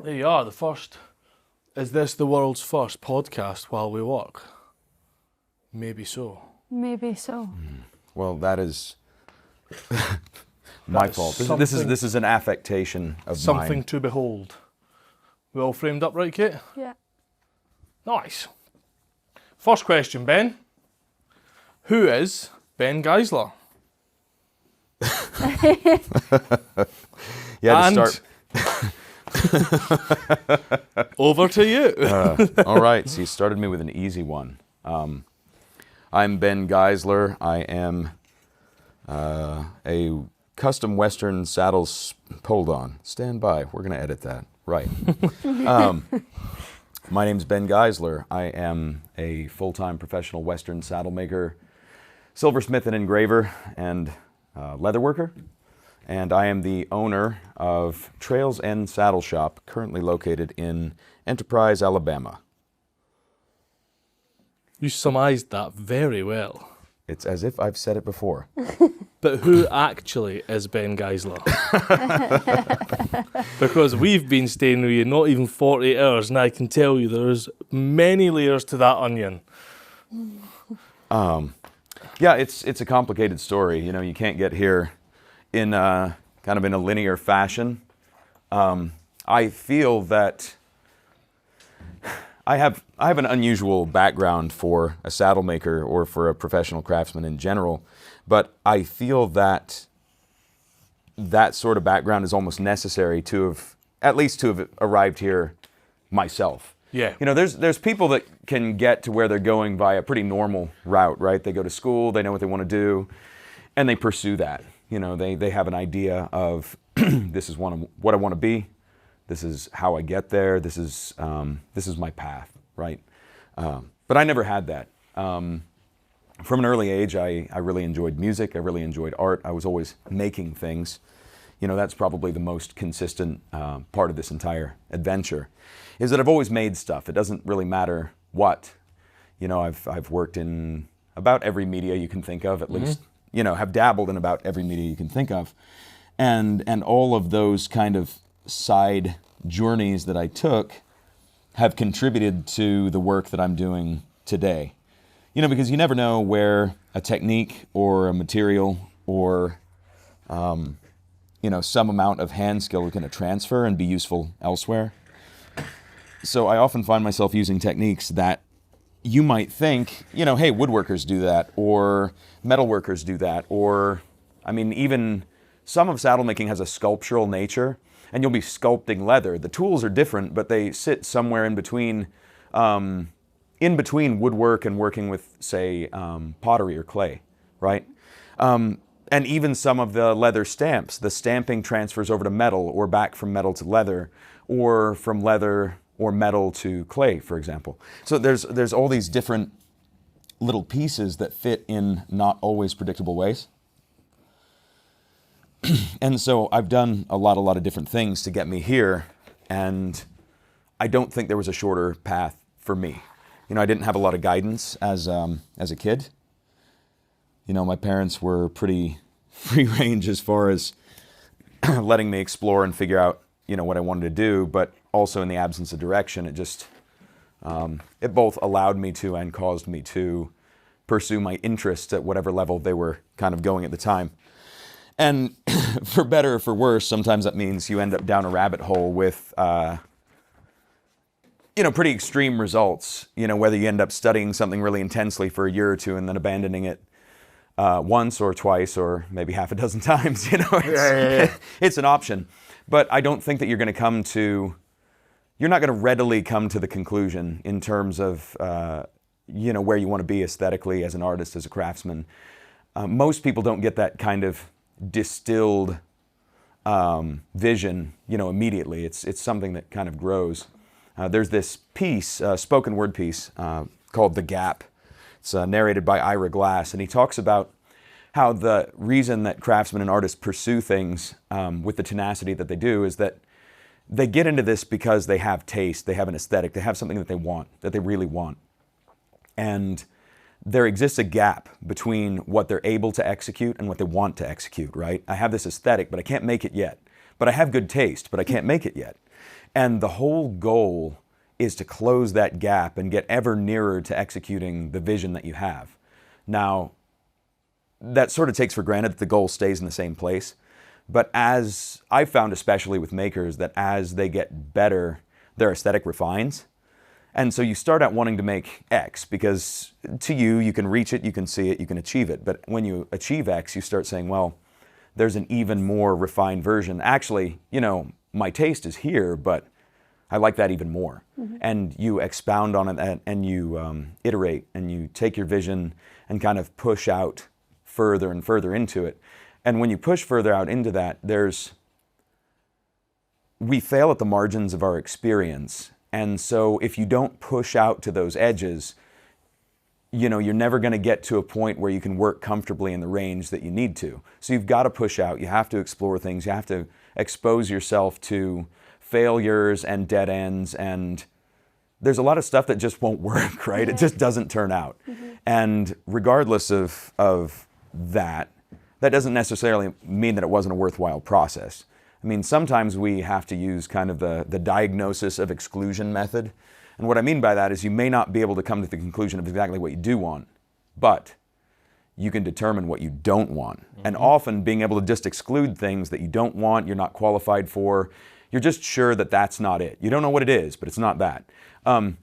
There you are, the first. Is this the world's first podcast while we walk? Maybe so. Maybe so. Well, that is my fault. This is an affectation of Something mine. to behold. We all framed up right, Kate? Yeah. Nice. First question, Ben. Who is Ben Geisler? Yeah, to And start. over to you. All right, so you started me with an easy one. I'm Ben Geisler. I am a custom Western saddles. Hold on, stand by. We're going to edit that. Right. My name's Ben Geisler. I am a full-time professional Western saddle maker, silversmith and engraver, and leather worker. And I am the owner of Trails End Saddle Shop, currently located in Enterprise, Alabama. You surmised that very well. It's as if I've said it before. But who actually is Ben Geisler? Because we've been staying with you not even 48 hours, and I can tell you there's many layers to that onion. Yeah, it's a complicated story. You know, you can't get here in kind of in a linear fashion. I feel that I have an unusual background for a saddle maker or for a professional craftsman in general, but I feel that that sort of background is almost necessary to have arrived here myself. Yeah. You know, there's people that can get to where they're going by a pretty normal route, right? They go to school, they know what they want to do, and they pursue that. You know, they have an idea of this is what I want to be. This is how I get there. This is my path, right? But I never had that. From an early age, I really enjoyed music. I really enjoyed art. I was always making things. You know, that's probably the most consistent part of this entire adventure, is that I've always made stuff. It doesn't really matter what. You know, I've worked in about every media you can think of, at least. You know, have dabbled in about every media you can think of, and all of those kind of side journeys that I took have contributed to the work that I'm doing today. You know, because you never know where a technique or a material or you know, some amount of hand skill is going to transfer and be useful elsewhere. So I often find myself using techniques that you might think, you know, hey, woodworkers do that, or metalworkers do that, or, I mean, even some of saddle making has a sculptural nature, and you'll be sculpting leather. The tools are different, but they sit somewhere in between woodwork and working with, say, pottery or clay, right? And even some of the leather stamps, the stamping transfers over to metal, or back from metal to leather, or from leather or metal to clay, for example. So there's all these different little pieces that fit in not always predictable ways. And so I've done a lot of different things to get me here, and I don't think there was a shorter path for me. You know, I didn't have a lot of guidance as a kid. You know, my parents were pretty free range as far as letting me explore and figure out, you know, what I wanted to do, but also in the absence of direction, it just, it both allowed me to and caused me to pursue my interests at whatever level they were kind of going at the time. And for better or for worse, sometimes that means you end up down a rabbit hole with, you know, pretty extreme results. You know, whether you end up studying something really intensely for a year or two and then abandoning it once or twice or maybe half a dozen times, you know, it's an option. But I don't think that you're not going to readily come to the conclusion in terms of, you know, where you want to be aesthetically as an artist, as a craftsman. Most people don't get that kind of distilled vision, you know, immediately. It's something that kind of grows. There's this piece, spoken word piece, called The Gap. It's narrated by Ira Glass, and he talks about how the reason that craftsmen and artists pursue things with the tenacity that they do is that they get into this because they have taste, they have an aesthetic, they have something that they want, that they really want. And there exists a gap between what they're able to execute and what they want to execute, right? I have this aesthetic, but I can't make it yet. but I have good taste, but I can't make it yet. And the whole goal is to close that gap and get ever nearer to executing the vision that you have. Now, that sort of takes for granted that the goal stays in the same place. But as I've found, especially with makers, that as they get better, their aesthetic refines. And so you start out wanting to make X because to you, you can reach it, you can see it, you can achieve it. But when you achieve X, you start saying, well, there's an even more refined version. Actually, my taste is here, but I like that even more. Mm-hmm. And you expound on it and you iterate and you take your vision and kind of push out further and further into it. And when you push further out into that, we fail at the margins of our experience. And so if you don't push out to those edges, you're never going to get to a point where you can work comfortably in the range that you need to. So you've got to push out. You have to explore things. You have to expose yourself to failures and dead ends. And there's a lot of stuff that just won't work, right? It just doesn't turn out. Mm-hmm. And regardless of that doesn't necessarily mean that it wasn't a worthwhile process. I mean, sometimes we have to use kind of the diagnosis of exclusion method. And what I mean by that is you may not be able to come to the conclusion of exactly what you do want, but you can determine what you don't want. Mm-hmm. And often being able to just exclude things that you don't want, you're not qualified for, you're just sure that that's not it. You don't know what it is, but it's not that.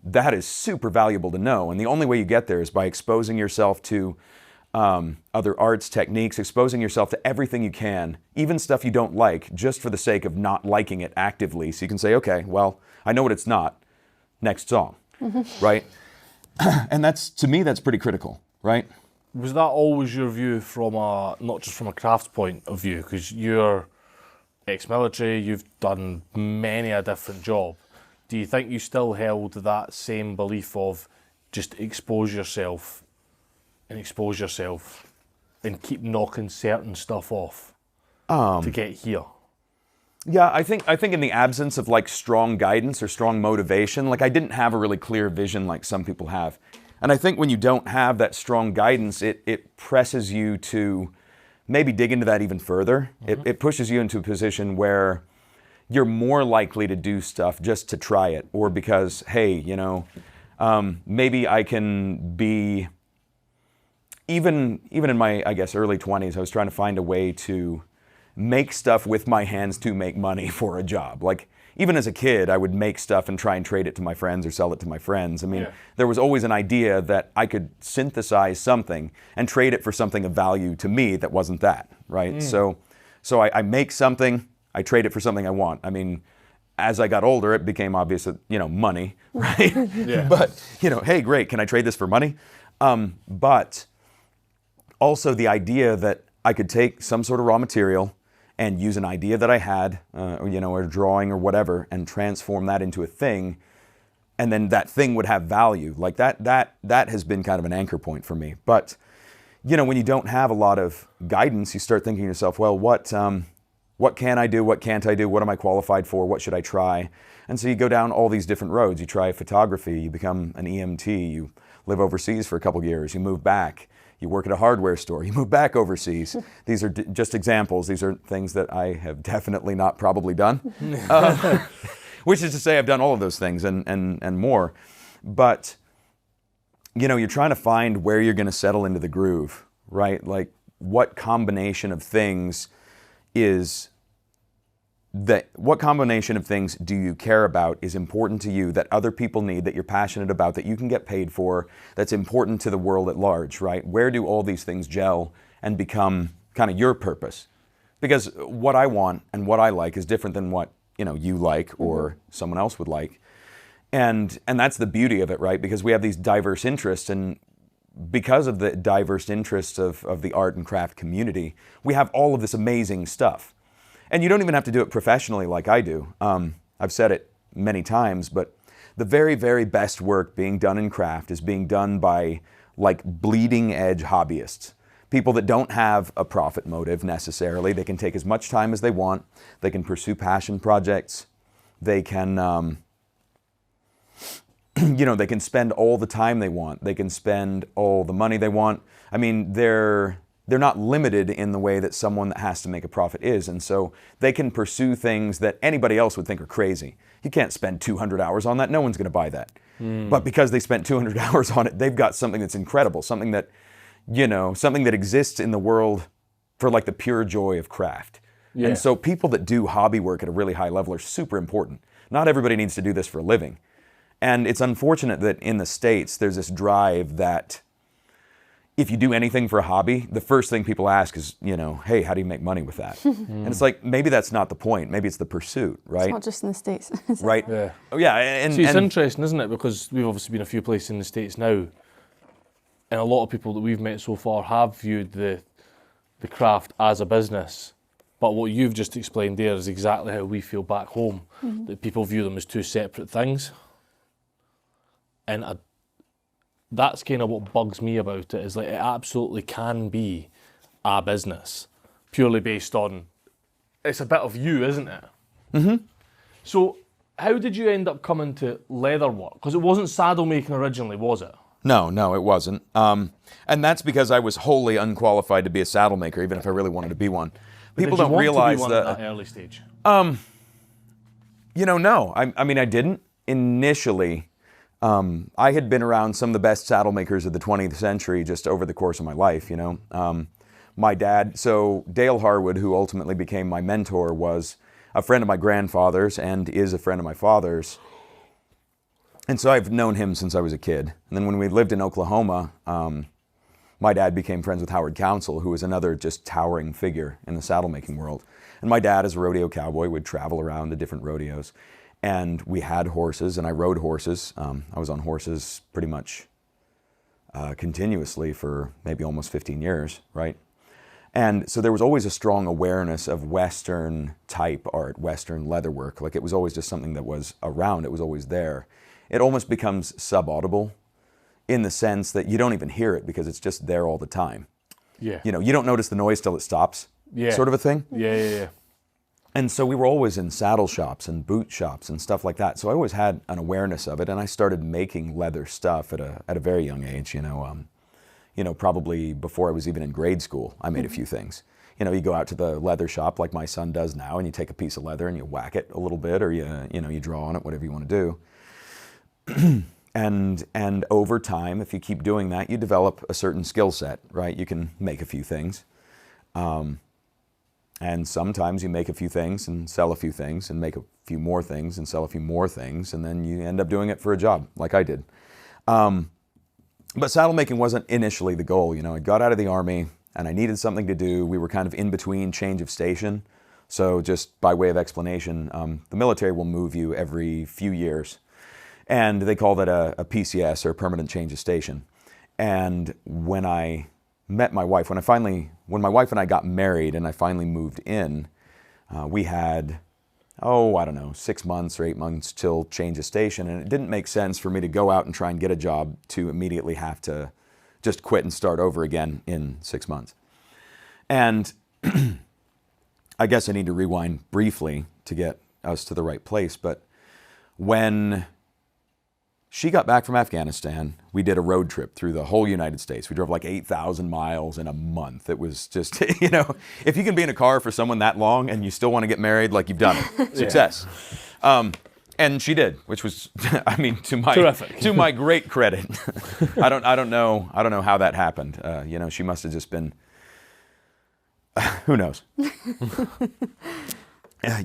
That is super valuable to know. And the only way you get there is by exposing yourself to other arts, techniques, exposing yourself to everything you can, even stuff you don't like, just for the sake of not liking it actively. So you can say, okay, well, I know what it's not. Next song, right? And to me, that's pretty critical, right? Was that always your view not just from a crafts point of view? Because you're ex-military, you've done many a different job. Do you think you still held that same belief of just expose yourself and keep knocking certain stuff off to get here? Yeah, I think in the absence of like strong guidance or strong motivation, like I didn't have a really clear vision like some people have. And I think when you don't have that strong guidance, it presses you to maybe dig into that even further. Mm-hmm. It pushes you into a position where you're more likely to do stuff just to try it, or because, hey, maybe I can be, even in my, I guess, early 20s, I was trying to find a way to make stuff with my hands to make money for a job. Like, even as a kid, I would make stuff and try and trade it to my friends or sell it to my friends. I mean, There was always an idea that I could synthesize something and trade it for something of value to me that wasn't that, right? So I make something, I trade it for something I want. I mean, as I got older, it became obvious that, money, right? Yeah. But, hey, great, can I trade this for money? But also the idea that I could take some sort of raw material and use an idea that I had, or a drawing or whatever, and transform that into a thing, and then that thing would have value. Like that has been kind of an anchor point for me. But, when you don't have a lot of guidance, you start thinking to yourself, well, what can I do? What can't I do? What am I qualified for? What should I try? And so you go down all these different roads. You try photography, you become an EMT, you live overseas for a couple of years, you move back. You work at a hardware store, you move back overseas. These are just examples. These are things that I have definitely not probably done. Which is to say I've done all of those things and more. But, you're trying to find where you're going to settle into the groove, right? Like what combination of things do you care about, is important to you, that other people need, that you're passionate about, that you can get paid for, that's important to the world at large, right? Where do all these things gel and become kind of your purpose? Because what I want and what I like is different than what, you like or someone else would like. And that's the beauty of it, right? Because we have these diverse interests, and because of the diverse interests of the art and craft community, we have all of this amazing stuff. And you don't even have to do it professionally like I do. I've said it many times, but the very, very best work being done in craft is being done by like bleeding edge hobbyists. People that don't have a profit motive necessarily. They can take as much time as they want. They can pursue passion projects. They can, they can spend all the time they want. They can spend all the money they want. I mean, they're they're not limited in the way that someone that has to make a profit is. And so they can pursue things that anybody else would think are crazy. You can't spend 200 hours on that. No one's going to buy that. But because they spent 200 hours on it, they've got something that's incredible, something that, something that exists in the world for like the pure joy of craft. Yeah. And so people that do hobby work at a really high level are super important. Not everybody needs to do this for a living. And it's unfortunate that in the States, there's this drive that if you do anything for a hobby, the first thing people ask is, hey, how do you make money with that? And it's like, maybe that's not the point. Maybe it's the pursuit, right? It's not just in the States. Right? Yeah. Oh, yeah. And See, it's interesting, isn't it? Because we've obviously been a few places in the States now, and a lot of people that we've met so far have viewed the craft as a business. But what you've just explained there is exactly how we feel back home, that people view them as two separate things. And that's kind of what bugs me about it, is like it absolutely can be a business, purely based on, it's a bit of you, isn't it? Mm-hmm. So how did you end up coming to leatherwork? Because it wasn't saddle making originally, was it? No, it wasn't. And that's because I was wholly unqualified to be a saddle maker, even if I really wanted to be one. People don't realize to be one that at that early stage. No. I mean, I didn't initially. I had been around some of the best saddle makers of the 20th century just over the course of my life. My dad, so Dale Harwood, who ultimately became my mentor, was a friend of my grandfather's and is a friend of my father's. And so I've known him since I was a kid. And then when we lived in Oklahoma, my dad became friends with Howard Council, who was another just towering figure in the saddle making world. And my dad, as a rodeo cowboy, would travel around to different rodeos. And we had horses, and I rode horses. I was on horses pretty much continuously for maybe almost 15 years, right? And so there was always a strong awareness of Western type art, Western leatherwork. Like it was always just something that was around, it was always there. It almost becomes subaudible in the sense that you don't even hear it because it's just there all the time. Yeah. You don't notice the noise till it stops, sort of a thing. Yeah. And so we were always in saddle shops and boot shops and stuff like that. So I always had an awareness of it, and I started making leather stuff at a very young age. Probably before I was even in grade school, I made a few things. You go out to the leather shop like my son does now, and you take a piece of leather and you whack it a little bit, or you draw on it, whatever you want to do. And over time, if you keep doing that, you develop a certain skill set, right? You can make a few things. And sometimes you make a few things and sell a few things and make a few more things and sell a few more things, and then you end up doing it for a job, like I did. But saddle making wasn't initially the goal. I got out of the Army and I needed something to do. We were kind of in between change of station. So just by way of explanation, the military will move you every few years. And they call that a PCS, or permanent change of station. And when I met my wife, when my wife and I got married and I finally moved in, we had, 6 months or 8 months till change of station. And it didn't make sense for me to go out and try and get a job to immediately have to just quit and start over again in 6 months. And I guess I need to rewind briefly to get us to the right place. But when she got back from Afghanistan, we did a road trip through the whole United States. We drove like 8,000 miles in a month. It was just, if you can be in a car for someone that long and you still want to get married, like you've done it. Success. And she did, which was, terrific. To my great credit. I don't know how that happened. She must have just been, who knows?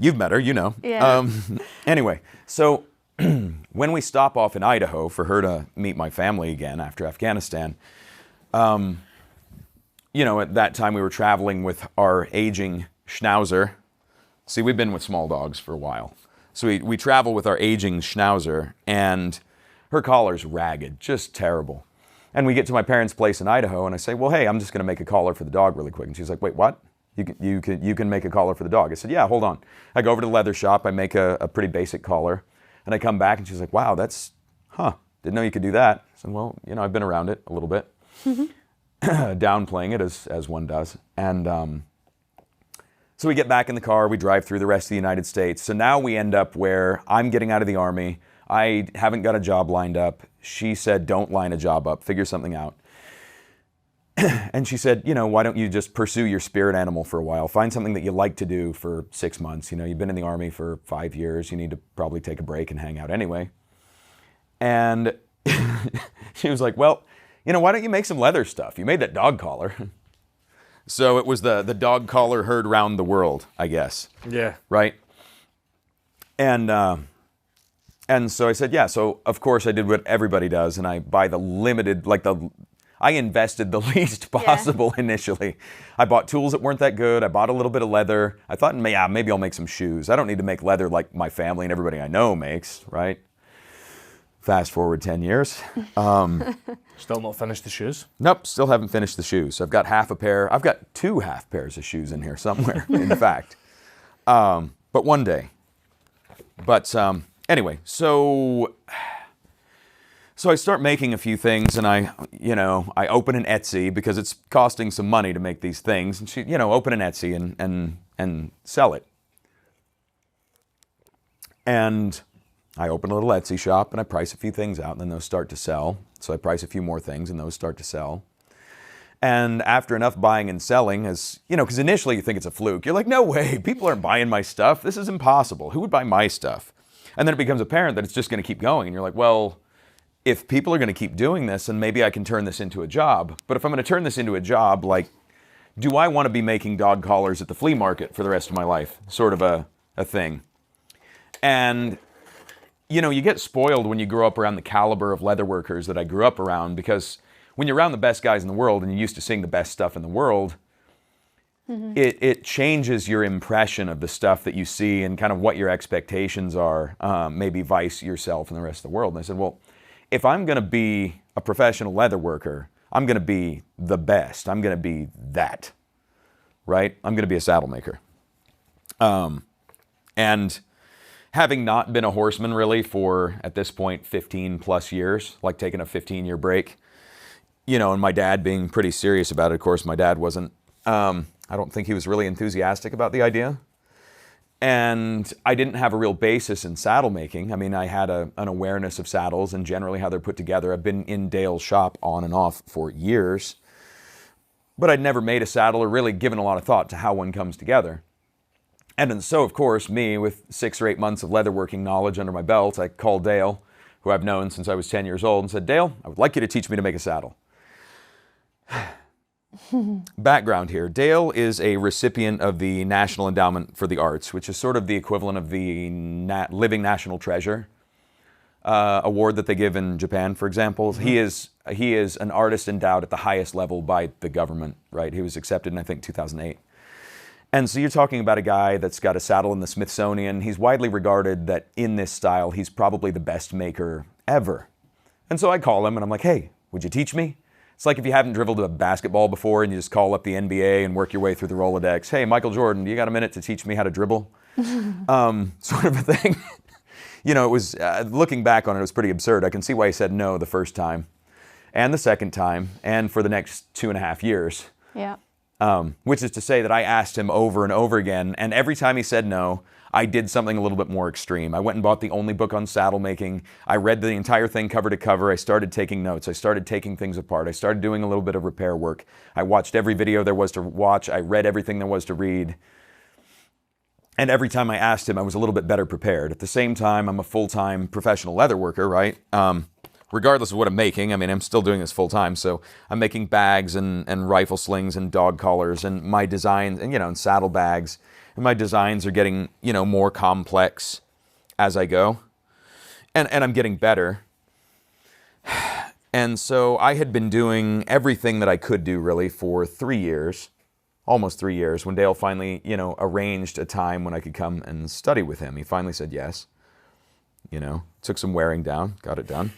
You've met her, Yeah. Anyway, so when we stop off in Idaho for her to meet my family again after Afghanistan, at that time we were traveling with our aging Schnauzer. See, we've been with small dogs for a while. So we travel with our aging Schnauzer, and her collar's ragged, just terrible. And we get to my parents' place in Idaho, and I say, well, hey, I'm just going to make a collar for the dog really quick. And she's like, wait, what? You can make a collar for the dog? I said, yeah, hold on. I go over to the leather shop, I make a pretty basic collar. And I come back and she's like, wow, didn't know you could do that. I said, well, I've been around it a little bit. Downplaying it as one does. And so we get back in the car, we drive through the rest of the United States. So now we end up where I'm getting out of the Army. I haven't got a job lined up. She said, don't line a job up, figure something out. And she said, why don't you just pursue your spirit animal for a while? Find something that you like to do for 6 months. You've been in the Army for 5 years. You need to probably take a break and hang out anyway. And she was like, well, why don't you make some leather stuff? You made that dog collar. So it was the dog collar heard round the world, I guess. Yeah. Right? And so I said, yeah. So of course I did what everybody does, and I buy the limited, I invested the least possible initially. I bought tools that weren't that good. I bought a little bit of leather. I thought, maybe I'll make some shoes. I don't need to make leather like my family and everybody I know makes, right? Fast forward 10 years. Still not finished the shoes? Nope, still haven't finished the shoes. I've got half a pair. I've got 2 half pairs of shoes in here somewhere, in fact. But one day. But anyway, so I start making a few things, and I open an Etsy because it's costing some money to make these things. And open an Etsy and sell it. And I open a little Etsy shop, and I price a few things out, and then those start to sell. So I price a few more things, and those start to sell. And after enough buying and selling, because initially you think it's a fluke. You're like, no way, people aren't buying my stuff. This is impossible. Who would buy my stuff? And then it becomes apparent that it's just going to keep going. And you're like, well, if people are going to keep doing this, then maybe I can turn this into a job. But if I'm going to turn this into a job, do I want to be making dog collars at the flea market for the rest of my life? Sort of a thing. And you get spoiled when you grow up around the caliber of leatherworkers that I grew up around, because when you're around the best guys in the world and you're used to seeing the best stuff in the world, it changes your impression of the stuff that you see and kind of what your expectations are, maybe vice yourself and the rest of the world. And I said, well, if I'm going to be a professional leatherworker, I'm going to be the best. I'm going to be that, right? I'm going to be a saddle maker. And having not been a horseman really for, at this point, 15 plus years, taking a 15-year break, and my dad being pretty serious about it. Of course, my dad wasn't, I don't think he was really enthusiastic about the idea. And I didn't have a real basis in saddle making. I had an awareness of saddles and generally how they're put together. I've been in Dale's shop on and off for years, but I'd never made a saddle or really given a lot of thought to how one comes together. And so, of course, me with 6 or 8 months of leatherworking knowledge under my belt, I called Dale, who I've known since I was 10 years old, and said, Dale, I would like you to teach me to make a saddle. Background here. Dale is a recipient of the National Endowment for the Arts, which is sort of the equivalent of the Living National Treasure award that they give in Japan, for example. Mm-hmm. He is an artist endowed at the highest level by the government, right? He was accepted in, I think, 2008. And so you're talking about a guy that's got a saddle in the Smithsonian. He's widely regarded that in this style, he's probably the best maker ever. And so I call him and I'm like, hey, would you teach me? It's like if you haven't dribbled a basketball before and you just call up the NBA and work your way through the Rolodex. Hey, Michael Jordan, do you got a minute to teach me how to dribble? Sort of a thing. It was, looking back on it, it was pretty absurd. I can see why he said no the first time and the second time and for the next 2.5 years. Yeah. Which is to say that I asked him over and over again, and every time he said no, I did something a little bit more extreme. I went and bought the only book on saddle making. I read the entire thing cover to cover. I started taking notes. I started taking things apart. I started doing a little bit of repair work. I watched every video there was to watch. I read everything there was to read. And every time I asked him, I was a little bit better prepared. At the same time, I'm a full-time professional leatherworker, right? Regardless of what I'm making, I'm still doing this full time. So I'm making bags and rifle slings and dog collars and my designs and saddle bags. And my designs are getting, more complex as I go. And I'm getting better. And so I had been doing everything that I could do really for 3 years, almost 3 years, when Dale finally, arranged a time when I could come and study with him. He finally said yes. Took some wearing down, got it done.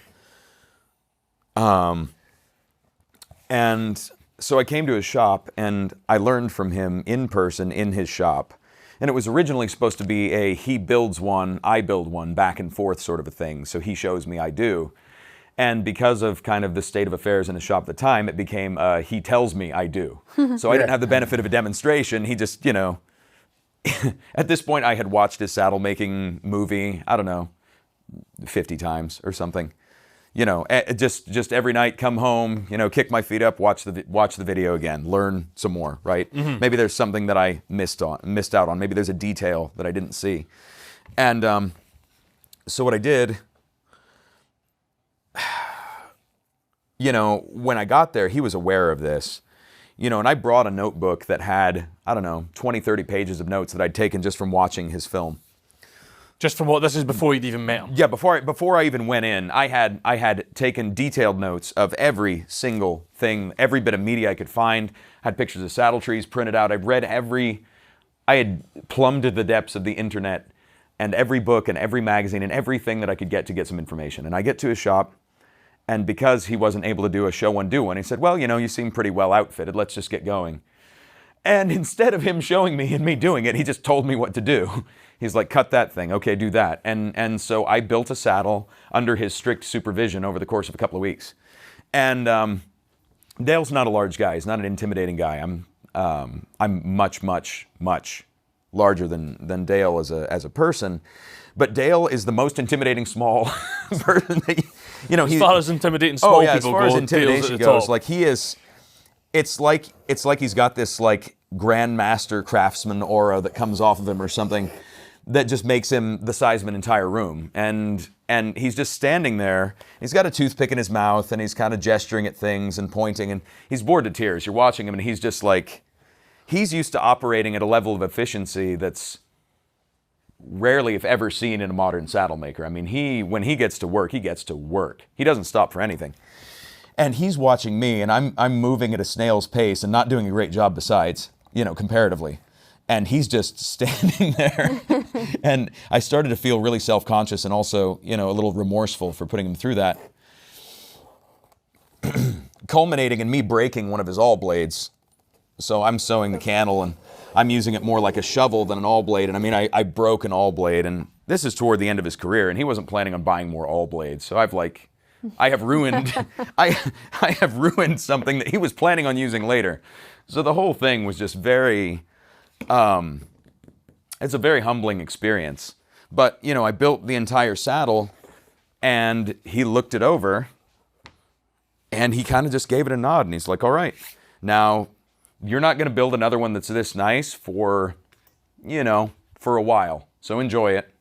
And so I came to his shop and I learned from him in person in his shop. And it was originally supposed to be a he builds one, I build one, back and forth sort of a thing. So he shows me, I do. And because of kind of the state of affairs in the shop at the time, it became he tells me, I do. So I didn't have the benefit of a demonstration. He just, at this point I had watched his saddle making movie, I don't know, 50 times or something. just every night come home, kick my feet up, watch the video again, learn some more, right? Maybe there's something that I missed out on. Maybe there's a detail that I didn't see. And so what I did, when I got there, he was aware of this, and I brought a notebook that had, 20, 30 pages of notes that I'd taken just from watching his film. Just from what this is before you'd even met him? Yeah, before I even went in, I had taken detailed notes of every single thing, every bit of media I could find. Had pictures of saddle trees printed out. I had plumbed the depths of the internet and every book and every magazine and everything that I could get some information. And I get to his shop, and because he wasn't able to do a show one, do one, he said, well, you seem pretty well outfitted. Let's just get going. And instead of him showing me and me doing it, he just told me what to do. He's like, cut that thing. Okay, do that. And so I built a saddle under his strict supervision over the course of a couple of weeks. And Dale's not a large guy. He's not an intimidating guy. I'm much, much, much larger than Dale as a person. But Dale is the most intimidating small person. As far as intimidating small people go, as far as intimidation goes, top. he is. It's like he's got this grandmaster craftsman aura that comes off of him or something, that just makes him the size of an entire room. And he's just standing there. He's got a toothpick in his mouth, and he's kind of gesturing at things and pointing, and he's bored to tears. You're watching him, and he's just he's used to operating at a level of efficiency that's rarely, if ever, seen in a modern saddle maker. I mean, when he gets to work, he gets to work. He doesn't stop for anything. And he's watching me, and I'm moving at a snail's pace and not doing a great job besides, comparatively. And he's just standing there. And I started to feel really self-conscious and also, a little remorseful for putting him through that. Culminating in me breaking one of his awl blades. So I'm sewing the candle, and I'm using it more like a shovel than an awl blade. And I mean, I broke an awl blade, and this is toward the end of his career, and he wasn't planning on buying more awl blades. So I have ruined I have ruined something that he was planning on using later. So the whole thing was just very it's a very humbling experience. But, I built the entire saddle, and he looked it over, and he kind of just gave it a nod, and he's like, all right, now you're not going to build another one that's this nice for a while. So enjoy it.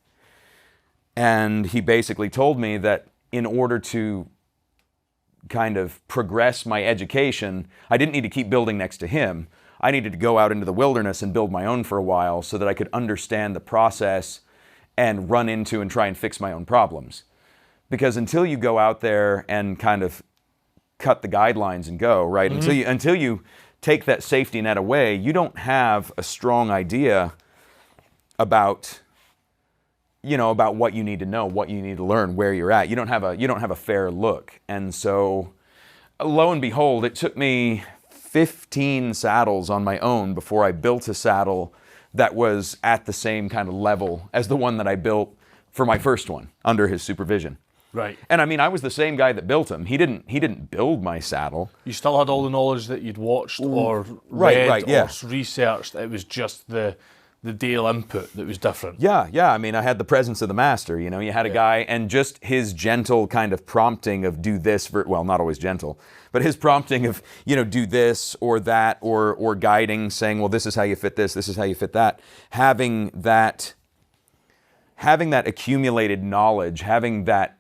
And he basically told me that in order to kind of progress my education, I didn't need to keep building next to him. I needed to go out into the wilderness and build my own for a while so that I could understand the process and run into and try and fix my own problems. Because until you go out there and kind of cut the guidelines and go, right? Mm-hmm. Until you take that safety net away, you don't have a strong idea about what you need to know, what you need to learn, where you're at. You don't have a fair look. And so, lo and behold, it took me 15 saddles on my own before I built a saddle that was at the same kind of level as the one that I built for my first one under his supervision. Right. And I mean, I was the same guy that built him. He didn't build my saddle. You still had all the knowledge that you'd watched or read yeah. or researched. It was just the Dale input that was different. Yeah. I mean, I had the presence of the master. You had a guy, and just his gentle kind of prompting of do this, well, not always gentle, but his prompting of, do this or that, or guiding, saying, well, this is how you fit this is how you fit that. Having that accumulated knowledge, having that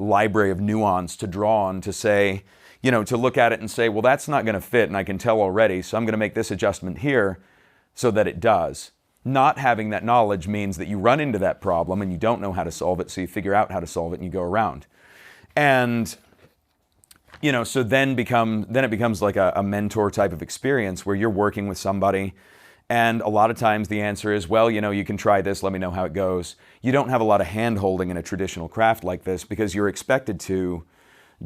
library of nuance to draw on, to say, to look at it and say, well, that's not going to fit, and I can tell already, so I'm going to make this adjustment here so that it does. Not having that knowledge means that you run into that problem and you don't know how to solve it, so you figure out how to solve it and you go around. And, so then it becomes like a mentor type of experience where you're working with somebody, and a lot of times the answer is, well, you can try this, let me know how it goes. You don't have a lot of hand-holding in a traditional craft like this because you're expected to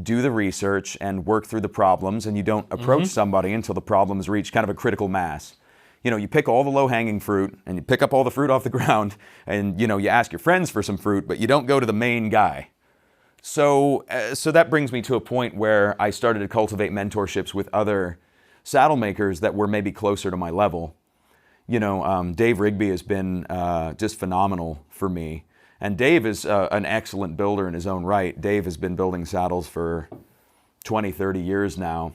do the research and work through the problems, and you don't approach somebody until the problems reach kind of a critical mass. You pick all the low-hanging fruit, and you pick up all the fruit off the ground, and, you ask your friends for some fruit, but you don't go to the main guy. So that brings me to a point where I started to cultivate mentorships with other saddle makers that were maybe closer to my level. Dave Rigby has been just phenomenal for me And Dave is an excellent builder in his own right. Dave has been building saddles for 20, 30 years now.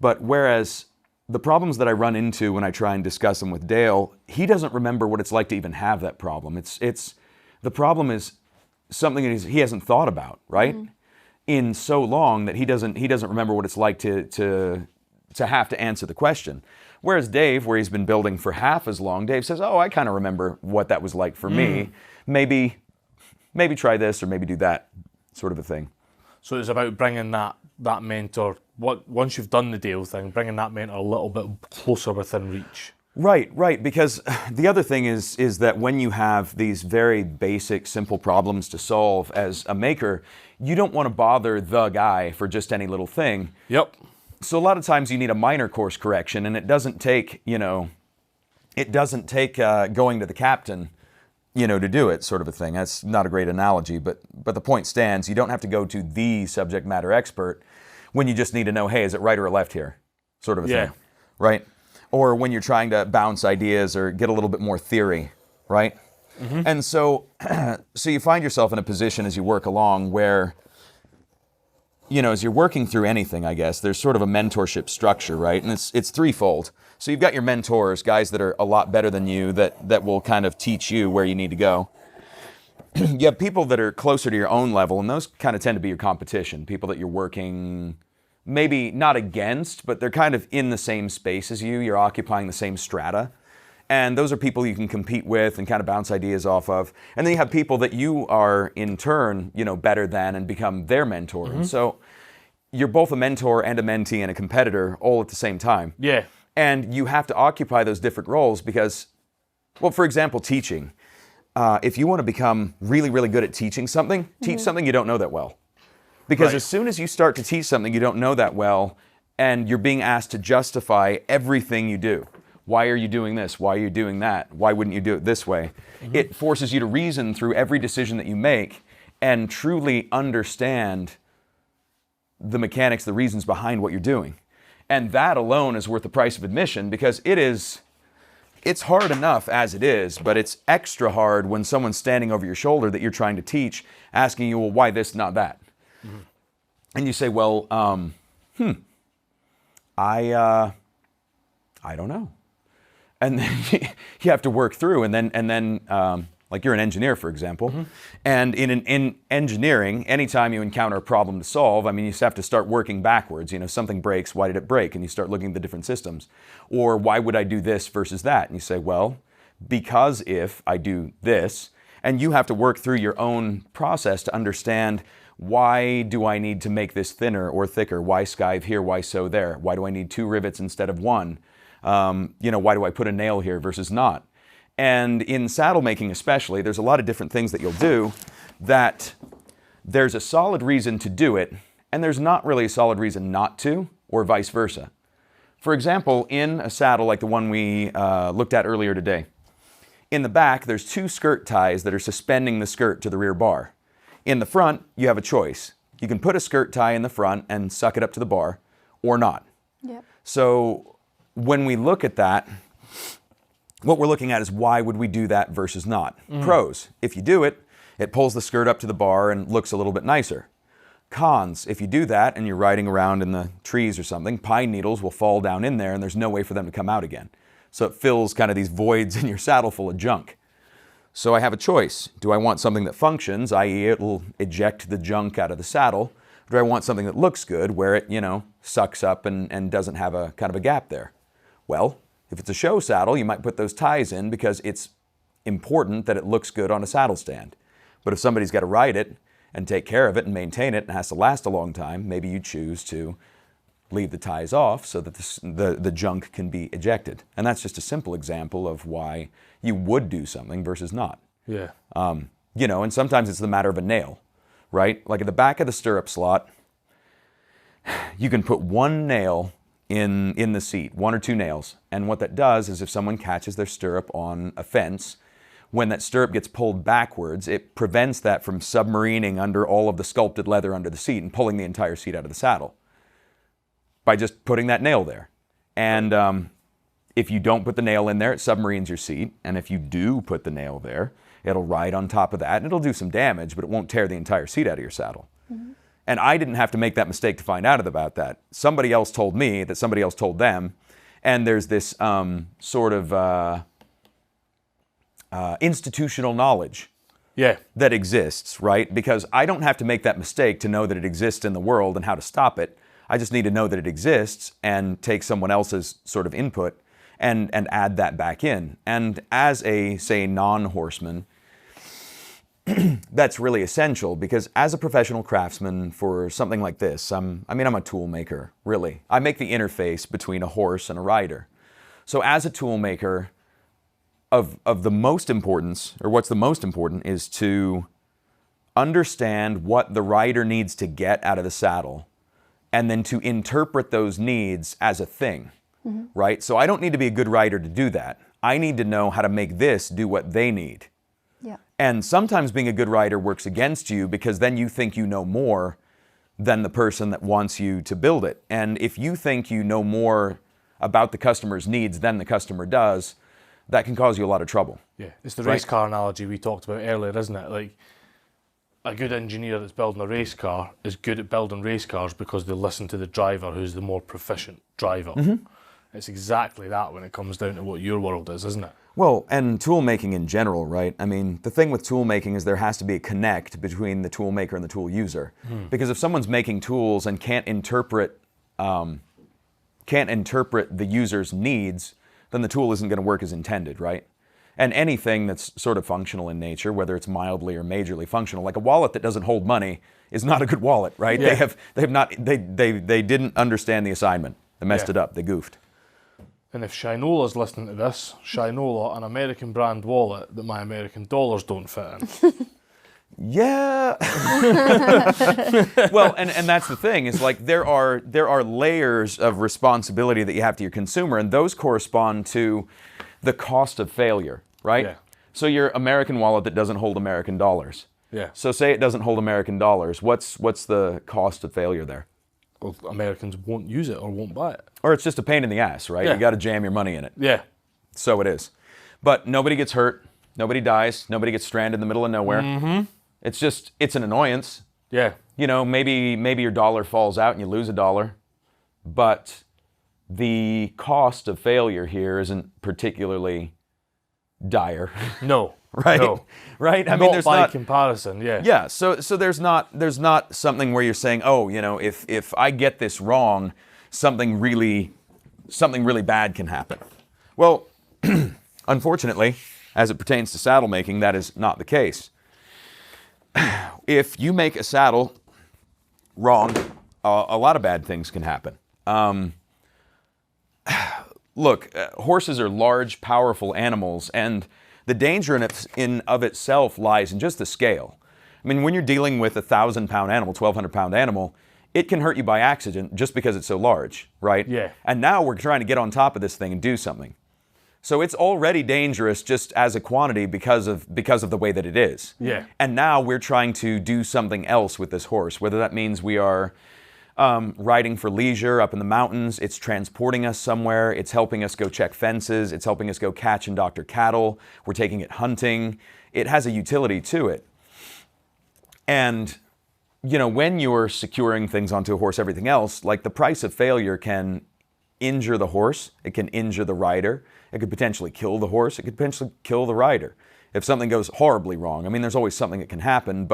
But whereas the problems that I run into when I try and discuss them with Dale, he doesn't remember what it's like to even have that problem. It's the problem is something that he hasn't thought about, right? In so long that he doesn't remember what it's like to have to answer the question. Whereas Dave, where he's been building for half as long, Dave says, "Oh, I kind of remember what that was like for me. Maybe try this or maybe do that," sort of a thing. So it's about bringing that mentor, once you've done the Dale thing, bringing that mentor a little bit closer within reach. Right. Because the other thing is that when you have these very basic, simple problems to solve as a maker, you don't want to bother the guy for just any little thing. Yep. So a lot of times you need a minor course correction, and it doesn't take going to the captain, to do it, sort of a thing. That's not a great analogy, but the point stands. You don't have to go to the subject matter expert when you just need to know, hey, is it right or left here, sort of a thing, right? Or when you're trying to bounce ideas or get a little bit more theory, right? And so you find yourself in a position as you work along where, as you're working through anything, I guess, there's sort of a mentorship structure, right? And it's threefold. So you've got your mentors, guys that are a lot better than you, that will kind of teach you where you need to go. You have people that are closer to your own level, and those kind of tend to be your competition, people that you're working maybe not against, but they're kind of in the same space as you. You're occupying the same strata. And those are people you can compete with and kind of bounce ideas off of. And then you have people that you are, in turn, better than and become their mentor. And so you're both a mentor and a mentee and a competitor all at the same time. Yeah. And you have to occupy those different roles because, well, for example, teaching. If you want to become really, really good at teaching something, teach something you don't know that well. Because as soon as you start to teach something you don't know that well, and you're being asked to justify everything you do, why are you doing this? Why are you doing that? Why wouldn't you do it this way? It forces you to reason through every decision that you make and truly understand the mechanics, the reasons behind what you're doing. And that alone is worth the price of admission, because it's hard enough as it is, but it's extra hard when someone's standing over your shoulder that you're trying to teach, asking you, well, why this, not that? And you say, well, I don't know. And then you have to work through, and then like you're an engineer, for example, and in engineering, anytime you encounter a problem to solve, I mean, you just have to start working backwards. Something breaks, why did it break? And you start looking at the different systems. Or why would I do this versus that? And you say, well, because if I do this, and you have to work through your own process to understand, why do I need to make this thinner or thicker? Why skive here? Why sew there? Why do I need 2 rivets instead of 1? Why do I put a nail here versus not? And in saddle making especially, there's a lot of different things that you'll do that there's a solid reason to do it, and there's not really a solid reason not to, or vice versa. For example, in a saddle like the one we looked at earlier today, in the back, there's 2 skirt ties that are suspending the skirt to the rear bar. In the front, you have a choice. You can put a skirt tie in the front and suck it up to the bar, or not. Yep. So when we look at that, what we're looking at is why would we do that versus not. Pros, if you do it, it pulls the skirt up to the bar and looks a little bit nicer. Cons, if you do that and you're riding around in the trees or something, pine needles will fall down in there and there's no way for them to come out again. So it fills kind of these voids in your saddle full of junk. So I have a choice. Do I want something that functions, i.e. it will eject the junk out of the saddle? Or do I want something that looks good, where it, sucks up and doesn't have a kind of a gap there? Well, if it's a show saddle, you might put those ties in because it's important that it looks good on a saddle stand. But if somebody's got to ride it and take care of it and maintain it and has to last a long time, maybe you choose to leave the ties off so that the junk can be ejected. And that's just a simple example of why you would do something versus not. Yeah. And sometimes it's the matter of a nail, right? Like at the back of the stirrup slot, you can put 1 nail in the seat, 1 or 2 nails. And what that does is if someone catches their stirrup on a fence, when that stirrup gets pulled backwards, it prevents that from submarining under all of the sculpted leather under the seat and pulling the entire seat out of the saddle by just putting that nail there. And if you don't put the nail in there, it submarines your seat. And if you do put the nail there, It'll ride on top of that, and it'll do some damage, but it won't tear the entire seat out of your saddle. And I didn't have to make that mistake to find out about that. Somebody else told me that somebody else told them, and there's this sort of institutional knowledge that exists, right? Because I don't have to make that mistake to know that it exists in the world and how to stop it. I just need to know that it exists and take someone else's sort of input and add that back in. And as a, say, non-horseman, that's really essential, because as a professional craftsman for something like this, I'm a tool maker, really. I make the interface between a horse and a rider. So as a tool maker, of the most importance, or what's the most important, is to understand what the rider needs to get out of the saddle, and then to interpret those needs as a thing, right? So I don't need to be a good rider to do that. I need to know how to make this do what they need. Yeah. And sometimes being a good rider works against you, because then you think you know more than the person that wants you to build it. And if you think you know more about the customer's needs than the customer does, that can cause you a lot of trouble. Yeah, it's the race car analogy we talked about earlier, isn't it? Like, a good engineer that's building a race car is good at building race cars because they listen to the driver who's the more proficient driver. It's exactly that when it comes down to what your world is, isn't it? Well, and tool making in general, right? I mean, the thing with tool making is there has to be a connect between the tool maker and the tool user. Because if someone's making tools and can't interpret the user's needs, then the tool isn't going to work as intended, right? And anything that's sort of functional in nature, whether it's mildly or majorly functional, like a wallet that doesn't hold money is not a good wallet, right? Yeah. They didn't understand the assignment. They messed it up. They goofed. And if Shinola's listening to this, Shinola, an American brand wallet that my American dollars don't fit in. Yeah. Well, and that's the thing, is like there are layers of responsibility that you have to your consumer, and those correspond to the cost of failure, right? Yeah. So your American wallet that doesn't hold American dollars. Yeah. So say it doesn't hold American dollars. What's the cost of failure there? Well, Americans won't use it or won't buy it. Or it's just a pain in the ass, right? Yeah. You got to jam your money in it. Yeah. So it is. But nobody gets hurt. Nobody dies. Nobody gets stranded in the middle of nowhere. It's an annoyance. Yeah. You know, maybe your dollar falls out and you lose $1, but the cost of failure here isn't particularly dire. No. Right? No. Right? I Not mean, there's by not comparison, yeah. Yeah, so there's not something where you're saying, "Oh, you know, if I get this wrong, something really bad can happen." Well, unfortunately, as it pertains to saddle making, that is not the case. If you make a saddle wrong, a lot of bad things can happen. Look, horses are large, powerful animals, and the danger in of itself lies in just the scale. I mean, when you're dealing with a 1,000-pound animal, 1,200-pound animal, it can hurt you by accident just because it's so large, right? Yeah. And now we're trying to get on top of this thing and do something. So it's already dangerous just as a quantity because of the way that it is. Yeah. And now we're trying to do something else with this horse, whether that means we are riding for leisure up in the mountains, it's transporting us somewhere, it's helping us go check fences, it's helping us go catch and doctor cattle, we're taking it hunting. It has a utility to it. And, you know, when you're securing things onto a horse, everything else, like the price of failure can injure the horse, it can injure the rider, it could potentially kill the horse, it could potentially kill the rider. If something goes horribly wrong, I mean, there's always something that can happen,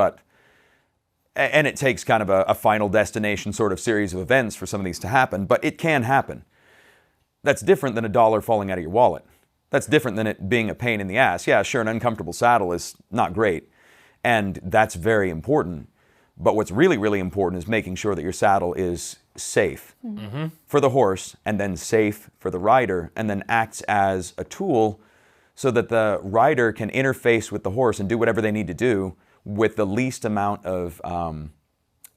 and it takes kind of a final destination sort of series of events for some of these to happen, but it can happen. That's different than $1 falling out of your wallet. That's different than it being a pain in the ass. Yeah, sure, an uncomfortable saddle is not great, and that's very important. But what's really, really important is making sure that your saddle is safe for the horse, and then safe for the rider, and then acts as a tool so that the rider can interface with the horse and do whatever they need to do with the least amount of kind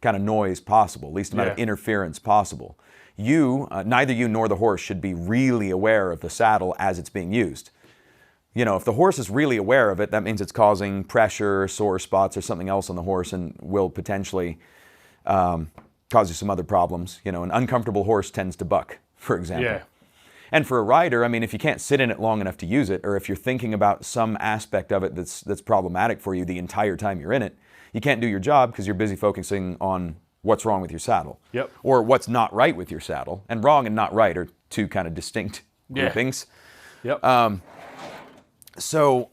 of noise possible, least amount of interference possible. Neither you nor the horse should be really aware of the saddle as it's being used. You know, if the horse is really aware of it, that means it's causing pressure, sore spots, or something else on the horse, and will potentially cause you some other problems. You know, an uncomfortable horse tends to buck, for example. Yeah. And for a rider, I mean, if you can't sit in it long enough to use it, or if you're thinking about some aspect of it that's problematic for you the entire time you're in it, you can't do your job because you're busy focusing on what's wrong with your saddle. Yep. Or what's not right with your saddle. And wrong and not right are two kind of distinct groupings. Yep. So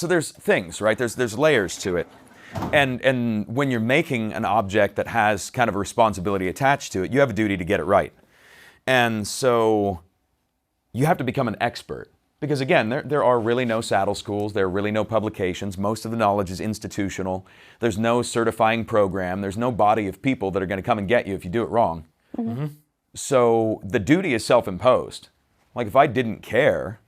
there's things, right? There's layers to it. And when you're making an object that has kind of a responsibility attached to it, you have a duty to get it right. And so you have to become an expert. Because again, there are really no saddle schools, there are really no publications, most of the knowledge is institutional, there's no certifying program, there's no body of people that are going to come and get you if you do it wrong. Mm-hmm. So the duty is self-imposed. Like if I didn't care,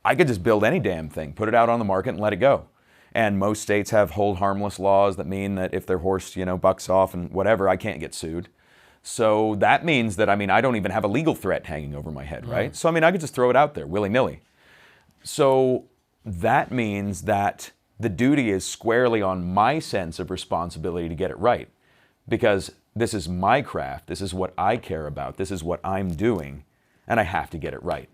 I could just build any damn thing, put it out on the market and let it go. And most states have hold harmless laws that mean that if their horse, bucks off and whatever, I can't get sued. So that means that, I don't even have a legal threat hanging over my head, right? So, I could just throw it out there willy-nilly. So that means that the duty is squarely on my sense of responsibility to get it right. Because this is my craft, this is what I care about, this is what I'm doing, and I have to get it right.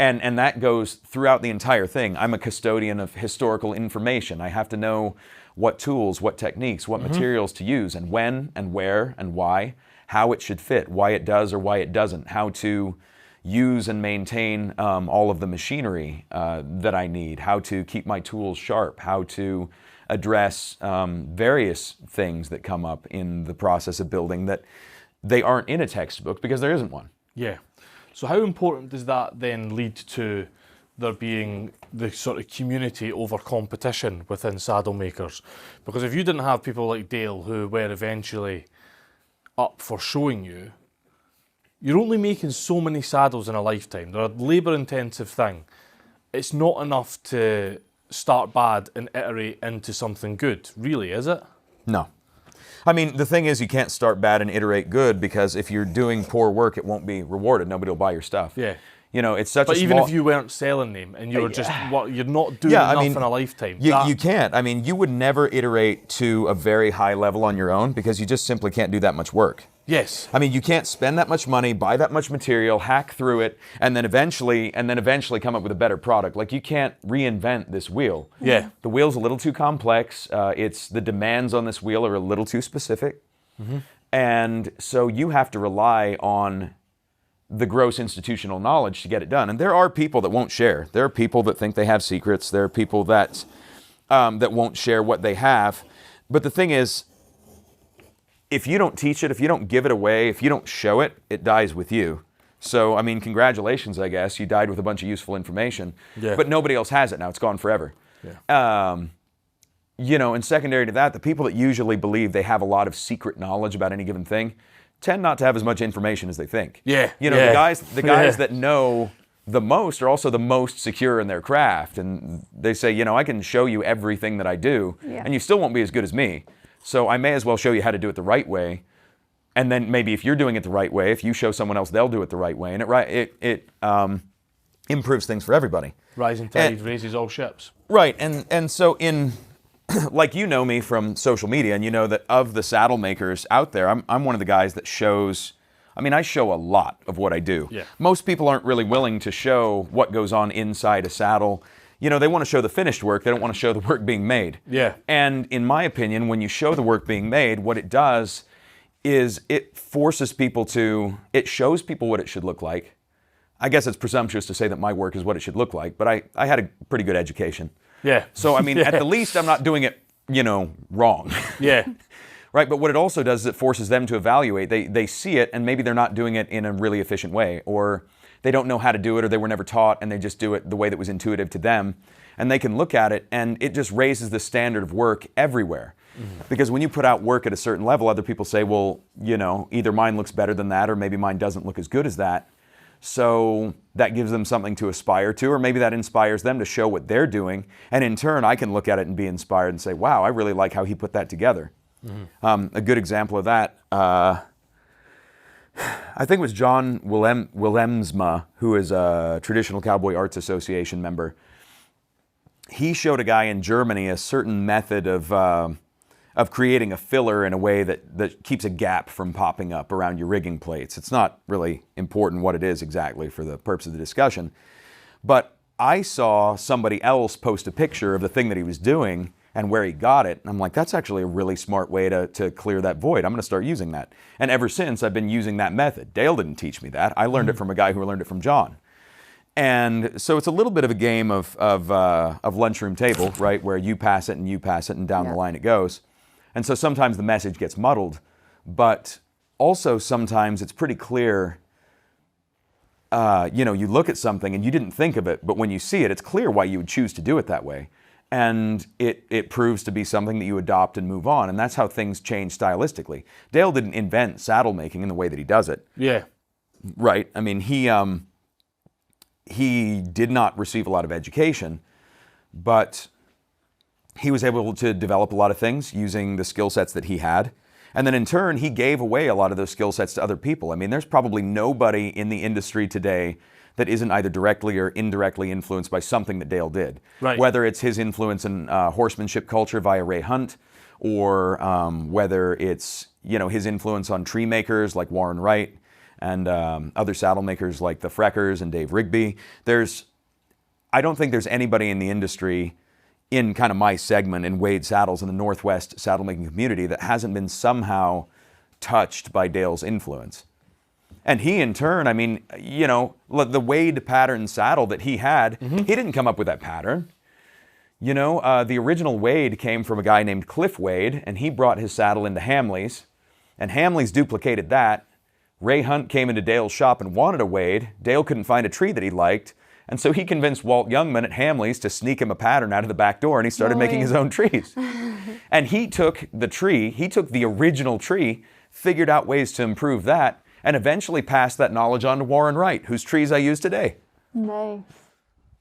And that goes throughout the entire thing. I'm a custodian of historical information. I have to know what tools, what techniques, what materials to use, and when, and where, and why, how it should fit, why it does or why it doesn't, how to use and maintain all of the machinery that I need, how to keep my tools sharp, how to address various things that come up in the process of building that they aren't in a textbook because there isn't one. Yeah. So how important does that then lead to there being the sort of community over competition within saddle makers? Because if you didn't have people like Dale who were eventually up for showing you, you're only making so many saddles in a lifetime. They're a labour-intensive thing. It's not enough to start bad and iterate into something good, really, is it? No. The thing is, you can't start bad and iterate good because if you're doing poor work, it won't be rewarded. Nobody will buy your stuff. Yeah. It's such a But even small... if you weren't selling them and you were just, you're not doing enough in a lifetime. You can't. You would never iterate to a very high level on your own because you just simply can't do that much work. Yes. You can't spend that much money, buy that much material, hack through it, and then eventually come up with a better product. Like you can't reinvent this wheel. Yeah. The wheel's a little too complex. The demands on this wheel are a little too specific. And so you have to rely on the gross institutional knowledge to get it done. And there are people that won't share. There are people that think they have secrets. There are people that won't share what they have. But the thing is, if you don't teach it, if you don't give it away, if you don't show it, it dies with you. So, congratulations, I guess. You died with a bunch of useful information. Yeah. But nobody else has it now. It's gone forever. Yeah. And secondary to that, the people that usually believe they have a lot of secret knowledge about any given thing tend not to have as much information as they think. Yeah. The guys that know the most are also the most secure in their craft. And they say, I can show you everything that I do, and you still won't be as good as me. So I may as well show you how to do it the right way. And then maybe if you're doing it the right way, if you show someone else, they'll do it the right way. And it improves things for everybody. Rising tide raises all ships. Right. And so like me from social media, and you know that of the saddle makers out there, I'm one of the guys that shows, I show a lot of what I do. Yeah. Most people aren't really willing to show what goes on inside a saddle. They want to show the finished work. They don't want to show the work being made. Yeah. And in my opinion, when you show the work being made, what it does is it forces people it shows people what it should look like. I guess it's presumptuous to say that my work is what it should look like, but I had a pretty good education. Yeah. So, at the least, I'm not doing it, wrong. Yeah. Right, but what it also does is it forces them to evaluate. They see it, and maybe they're not doing it in a really efficient way, or they don't know how to do it, or they were never taught, and they just do it the way that was intuitive to them. And they can look at it, and it just raises the standard of work everywhere. Because when you put out work at a certain level, other people say, well, either mine looks better than that, or maybe mine doesn't look as good as that. So that gives them something to aspire to, or maybe that inspires them to show what they're doing. And in turn, I can look at it and be inspired and say, wow, I really like how he put that together. A good example of that, I think it was John Willemsma, who is a Traditional Cowboy Arts Association member. He showed a guy in Germany a certain method of creating a filler in a way that keeps a gap from popping up around your rigging plates. It's not really important what it is exactly for the purpose of the discussion. But I saw somebody else post a picture of the thing that he was doing and where he got it. And I'm like, that's actually a really smart way to clear that void. I'm going to start using that. And ever since, I've been using that method. Dale didn't teach me that. I learned it from a guy who learned it from John. And so it's a little bit of a game of lunchroom table, right, where you pass it and down the line it goes. And so sometimes the message gets muddled, but also sometimes it's pretty clear. You look at something and you didn't think of it, but when you see it, it's clear why you would choose to do it that way. And it proves to be something that you adopt and move on. And that's how things change stylistically. Dale didn't invent saddle making in the way that he does it. Yeah. Right. I mean, he did not receive a lot of education, but he was able to develop a lot of things using the skill sets that he had. And then in turn, he gave away a lot of those skill sets to other people. I mean, there's probably nobody in the industry today that isn't either directly or indirectly influenced by something that Dale did. Right. Whether it's his influence in horsemanship culture via Ray Hunt, or whether it's his influence on tree makers like Warren Wright and other saddle makers like the Freckers and Dave Rigby. I don't think there's anybody in the industry in kind of my segment in Wade Saddles in the Northwest saddle making community that hasn't been somehow touched by Dale's influence. And he in turn, I mean, the Wade pattern saddle that he had, he didn't come up with that pattern. The original Wade came from a guy named Cliff Wade, and he brought his saddle into Hamley's, and Hamley's duplicated that. Ray Hunt came into Dale's shop and wanted a Wade. Dale couldn't find a tree that he liked. And so he convinced Walt Youngman at Hamley's to sneak him a pattern out of the back door, and he started making his own trees. And he took the original tree, figured out ways to improve that, and eventually passed that knowledge on to Warren Wright, whose trees I use today. Nice.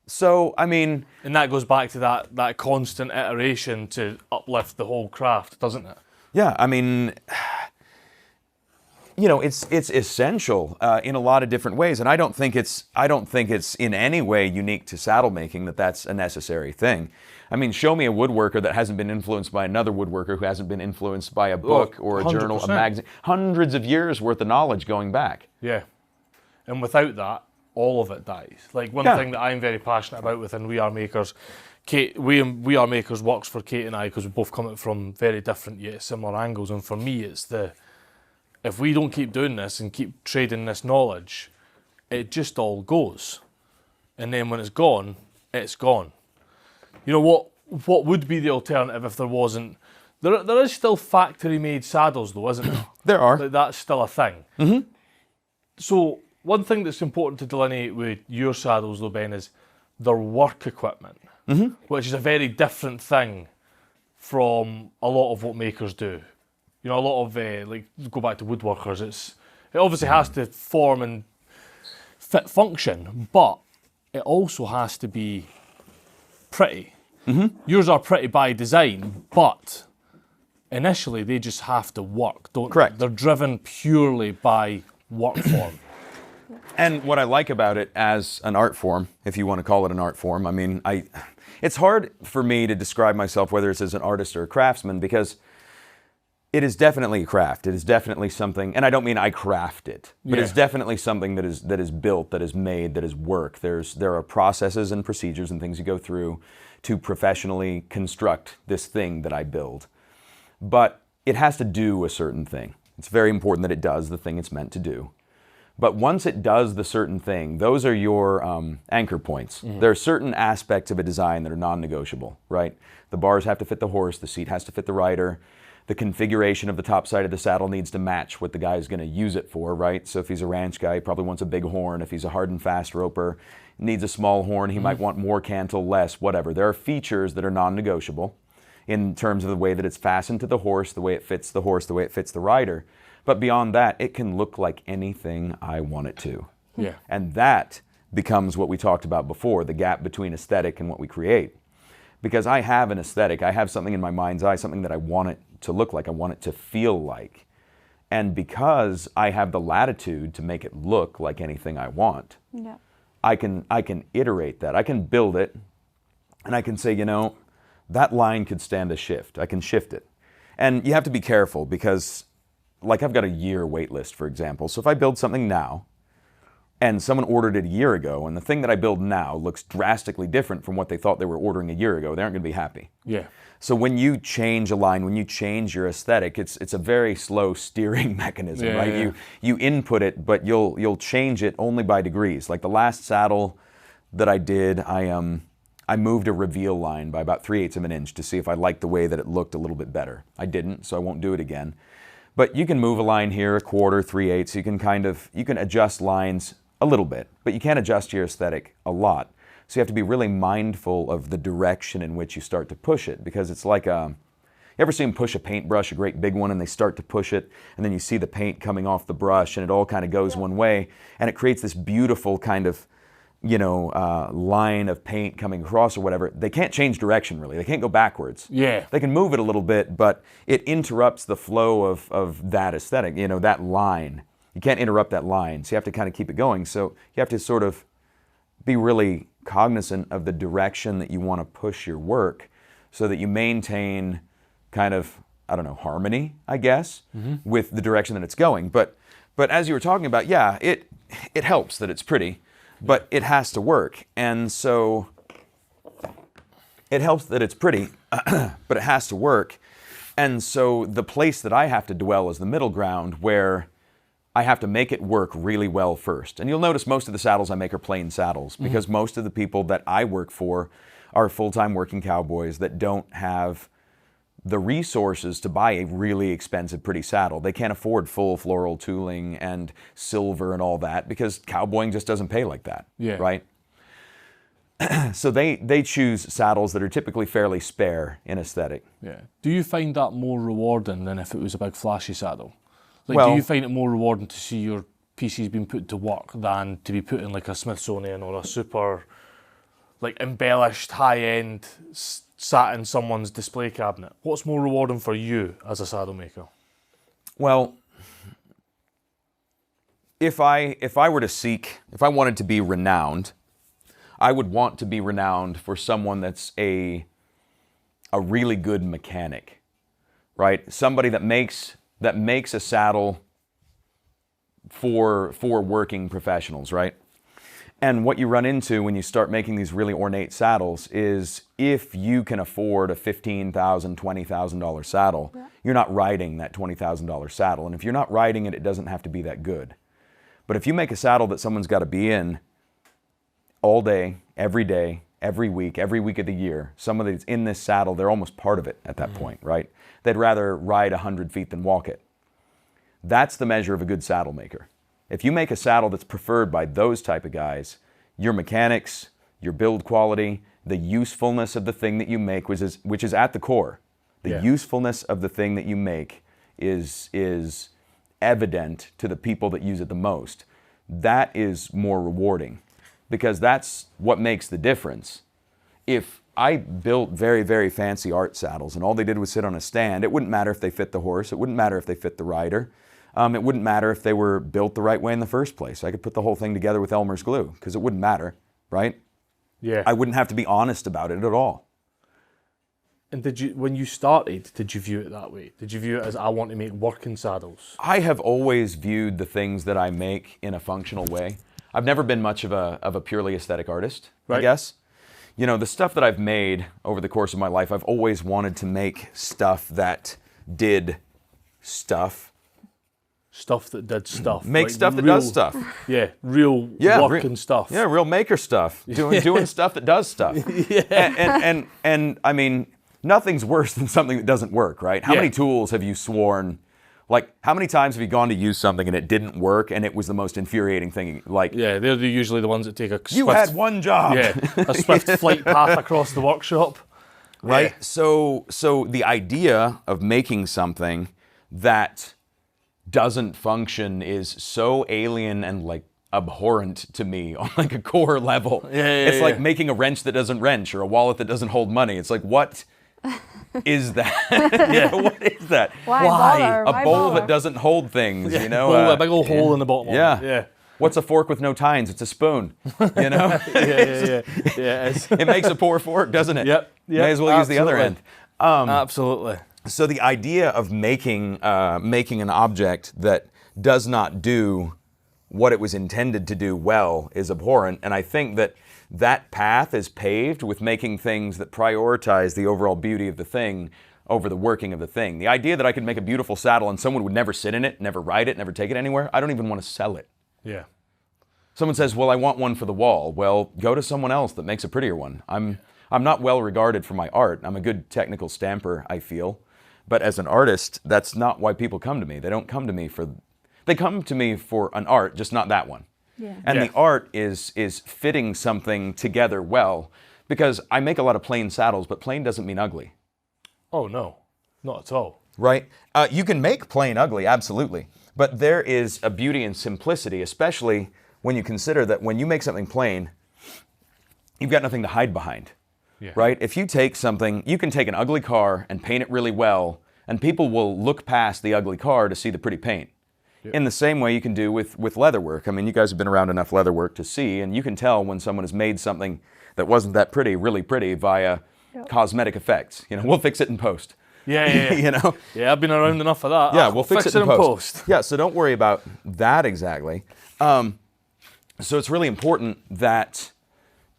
So, I mean... And that goes back to that constant iteration to uplift the whole craft, doesn't it? Yeah, I mean... it's essential in a lot of different ways, and I don't think it's in any way unique to saddle making that's a necessary thing. I mean, show me a woodworker that hasn't been influenced by another woodworker who hasn't been influenced by a book or a 100%. Journal, a magazine. Hundreds of years worth of knowledge going back. Yeah, and without that, all of it dies. Like one thing that I'm very passionate about within We Are Makers. We Are Makers works for Kate and I because we both come at from very different yet similar angles, and for me, it's if we don't keep doing this and keep trading this knowledge, it just all goes. And then when it's gone, it's gone. What would be the alternative if there wasn't... There is still factory-made saddles though, isn't there? There are. That's still a thing. Mm-hmm. So one thing that's important to delineate with your saddles though, Ben, is their work equipment, which is a very different thing from a lot of what makers do. A lot of, go back to woodworkers, it obviously has to form and fit function, but it also has to be pretty. Yours are pretty by design, but initially they just have to work, don't Correct. they? They're driven purely by work form. And what I like about it as an art form, if you want to call it an art form, I mean, it's hard for me to describe myself whether it's as an artist or a craftsman, because it is definitely a craft. It is definitely something, and I don't mean I craft it, but it's definitely something that is built, that is made, that is work. There are processes and procedures and things you go through to professionally construct this thing that I build. But it has to do a certain thing. It's very important that it does the thing it's meant to do. But once it does the certain thing, those are your anchor points. There are certain aspects of a design that are non-negotiable, right? The bars have to fit the horse, the seat has to fit the rider. The configuration of the top side of the saddle needs to match what the guy is going to use it for, right? So if he's a ranch guy, he probably wants a big horn. If he's a hard and fast roper, needs a small horn. He might want more cantle, less, whatever. There are features that are non-negotiable in terms of the way that it's fastened to the horse, the way it fits the horse, the way it fits the rider. But beyond that, it can look like anything I want it to. Yeah. And that becomes what we talked about before, the gap between aesthetic and what we create. Because I have an aesthetic, I have something in my mind's eye, something that I want it to look like, I want it to feel like. And because I have the latitude to make it look like anything I want, I can iterate that. I can build it, and I can say, that line could stand a shift. I can shift it. And you have to be careful because, like, I've got a year wait list, for example. So if I build something now and someone ordered it a year ago, and the thing that I build now looks drastically different from what they thought they were ordering a year ago, they aren't going to be happy. Yeah. So when you change a line, when you change your aesthetic, it's a very slow steering mechanism, right? Yeah. You input it, but you'll change it only by degrees. Like the last saddle that I did, I moved a reveal line by about 3/8 of an inch to see if I liked the way that it looked a little bit better. I didn't, so I won't do it again. But you can move a line here, 1/4, 3/8. You can adjust lines a little bit, but you can't adjust your aesthetic a lot. So you have to be really mindful of the direction in which you start to push it, because it's like you ever see them push a paintbrush, a great big one, and they start to push it, and then you see the paint coming off the brush, and it all kind of goes one way, and it creates this beautiful kind of, line of paint coming across or whatever. They can't change direction, really. They can't go backwards. Yeah. They can move it a little bit, but it interrupts the flow of that aesthetic, that line. You can't interrupt that line, so you have to kind of keep it going. So you have to sort of be really cognizant of the direction that you want to push your work so that you maintain kind of, harmony, I guess, with the direction that it's going. But as you were talking about, yeah, it helps that it's pretty, but it has to work. And so it helps that it's pretty, but it has to work. And so the place that I have to dwell is the middle ground, where I have to make it work really well first. And you'll notice most of the saddles I make are plain saddles, because most of the people that I work for are full-time working cowboys that don't have the resources to buy a really expensive, pretty saddle. They can't afford full floral tooling and silver and all that, because cowboying just doesn't pay like that, right? So they choose saddles that are typically fairly spare in aesthetic. Yeah. Do you find that more rewarding than if it was a big flashy saddle? Like, Well, do you find it more rewarding to see your pieces being put to work than to be put in like a Smithsonian or a super, like, embellished, high-end, sat in someone's display cabinet? What's more rewarding for you as a saddle maker? Well, if I wanted to be renowned, I would want to be renowned for someone that's a really good mechanic, right? Somebody that makes a saddle for working professionals, right? And what you run into when you start making these really ornate saddles is, if you can afford a $15,000, $20,000 saddle, you're not riding that $20,000 saddle. And if you're not riding it, it doesn't have to be that good. But if you make a saddle that someone's got to be in all day, every week of the year, somebody that's in this saddle, they're almost part of it at that point, right? They'd rather ride 100 feet than walk it. That's the measure of a good saddle maker. If you make a saddle that's preferred by those type of guys, your mechanics, your build quality, the usefulness of the thing that you make, which is at the core. The usefulness of the thing that you make is evident to the people that use it the most. That is more rewarding, because that's what makes the difference. If I built very, very fancy art saddles and all they did was sit on a stand, it wouldn't matter if they fit the horse, it wouldn't matter if they fit the rider, it wouldn't matter if they were built the right way in the first place. I could put the whole thing together with Elmer's glue, because it wouldn't matter, right? Yeah. I wouldn't have to be honest about it at all. And when you started, did you view it that way? Did you view it as, I want to make working saddles? I have always viewed the things that I make in a functional way. I've never been much of a purely aesthetic artist, I guess. The stuff that I've made over the course of my life, I've always wanted to make stuff that did stuff. Stuff that did stuff. Make like stuff that real, does stuff. Yeah, real working stuff. Yeah, real maker stuff. Doing stuff that does stuff. And I mean, nothing's worse than something that doesn't work, right? How many tools have you sworn, like, how many times have you gone to use something and it didn't work and it was the most infuriating thing? Like, yeah, they're usually the ones that take a swift, you had one job. Yeah, a swift flight path across the workshop. Right? Yeah. So the idea of making something that doesn't function is so alien and like abhorrent to me on like a core level. It's like making a wrench that doesn't wrench, or a wallet that doesn't hold money. It's like, what is that? What is that? Why? Bother? A bowl that doesn't hold things, a big old hole in the bottom. Yeah. What's a fork with no tines? It's a spoon. It makes a poor fork, doesn't it? Yep. May as well use the other end. Absolutely. So the idea of making an object that does not do what it was intended to do well is abhorrent, and I think that path is paved with making things that prioritize the overall beauty of the thing over the working of the thing. The idea that I could make a beautiful saddle and someone would never sit in it, never ride it, never take it anywhere, I don't even want to sell it. Yeah. Someone says, well, I want one for the wall. Well, go to someone else that makes a prettier one. I'm not well regarded for my art. I'm a good technical stamper, I feel. But as an artist, that's not why people come to me. They don't come to me for... They come to me for an art, just not that one. Yeah. And the art is fitting something together well, because I make a lot of plain saddles, but plain doesn't mean ugly. Oh, no. Not at all. Right? You can make plain ugly, absolutely. But there is a beauty in simplicity, especially when you consider that when you make something plain, you've got nothing to hide behind. Yeah. Right? If you take something, you can take an ugly car and paint it really well, and people will look past the ugly car to see the pretty paint. Yep. In the same way you can do with leatherwork. I mean, you guys have been around enough leatherwork to see, and you can tell when someone has made something that wasn't that pretty, really pretty, via cosmetic effects. You know, we'll fix it in post. Yeah. You know? Yeah, I've been around enough for that. Yeah, we'll fix it in post. Yeah, so don't worry about that exactly. So it's really important that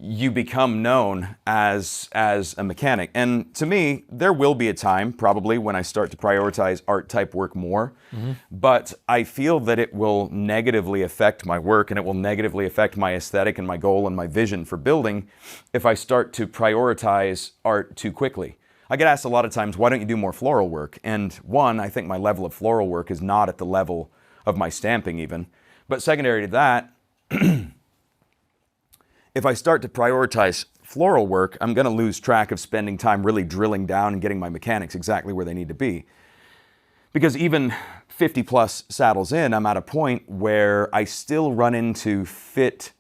you become known as a mechanic. And to me, there will be a time probably when I start to prioritize art type work more, but I feel that it will negatively affect my work and it will negatively affect my aesthetic and my goal and my vision for building if I start to prioritize art too quickly. I get asked a lot of times, why don't you do more floral work? And one, I think my level of floral work is not at the level of my stamping even. But secondary to that, if I start to prioritize floral work, I'm going to lose track of spending time really drilling down and getting my mechanics exactly where they need to be. Because even 50 plus saddles in, I'm at a point where I still run into fit.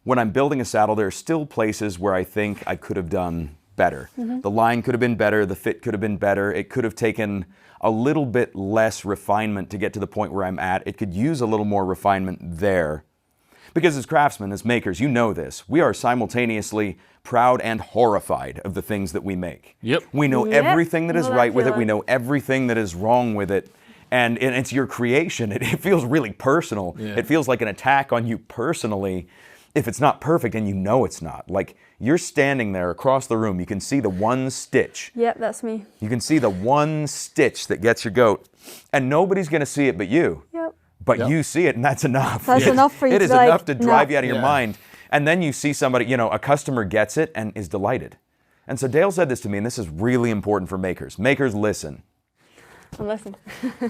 When I'm building a saddle, there are still places where I think I could have done better. The line could have been better, the fit could have been better, it could have taken a little bit less refinement to get to the point where I'm at. It could use a little more refinement there. Because as craftsmen, as makers, you know this. We are simultaneously proud and horrified of the things that we make. Yep. We know everything that is right with it. We know everything that is wrong with it. And it's your creation. It feels really personal. Yeah. It feels like an attack on you personally if it's not perfect and you know it's not. Like, you're standing there across the room. You can see the one stitch. Yep, that's me. You can see the one stitch that gets your goat. And nobody's going to see it but you. Yep. But you see it, and that's enough. That's enough for you It to is be like, enough to drive no. you out of your mind. And then you see somebody, you know, a customer gets it and is delighted. And so Dale said this to me, and this is really important for makers. Makers, listen. And listen.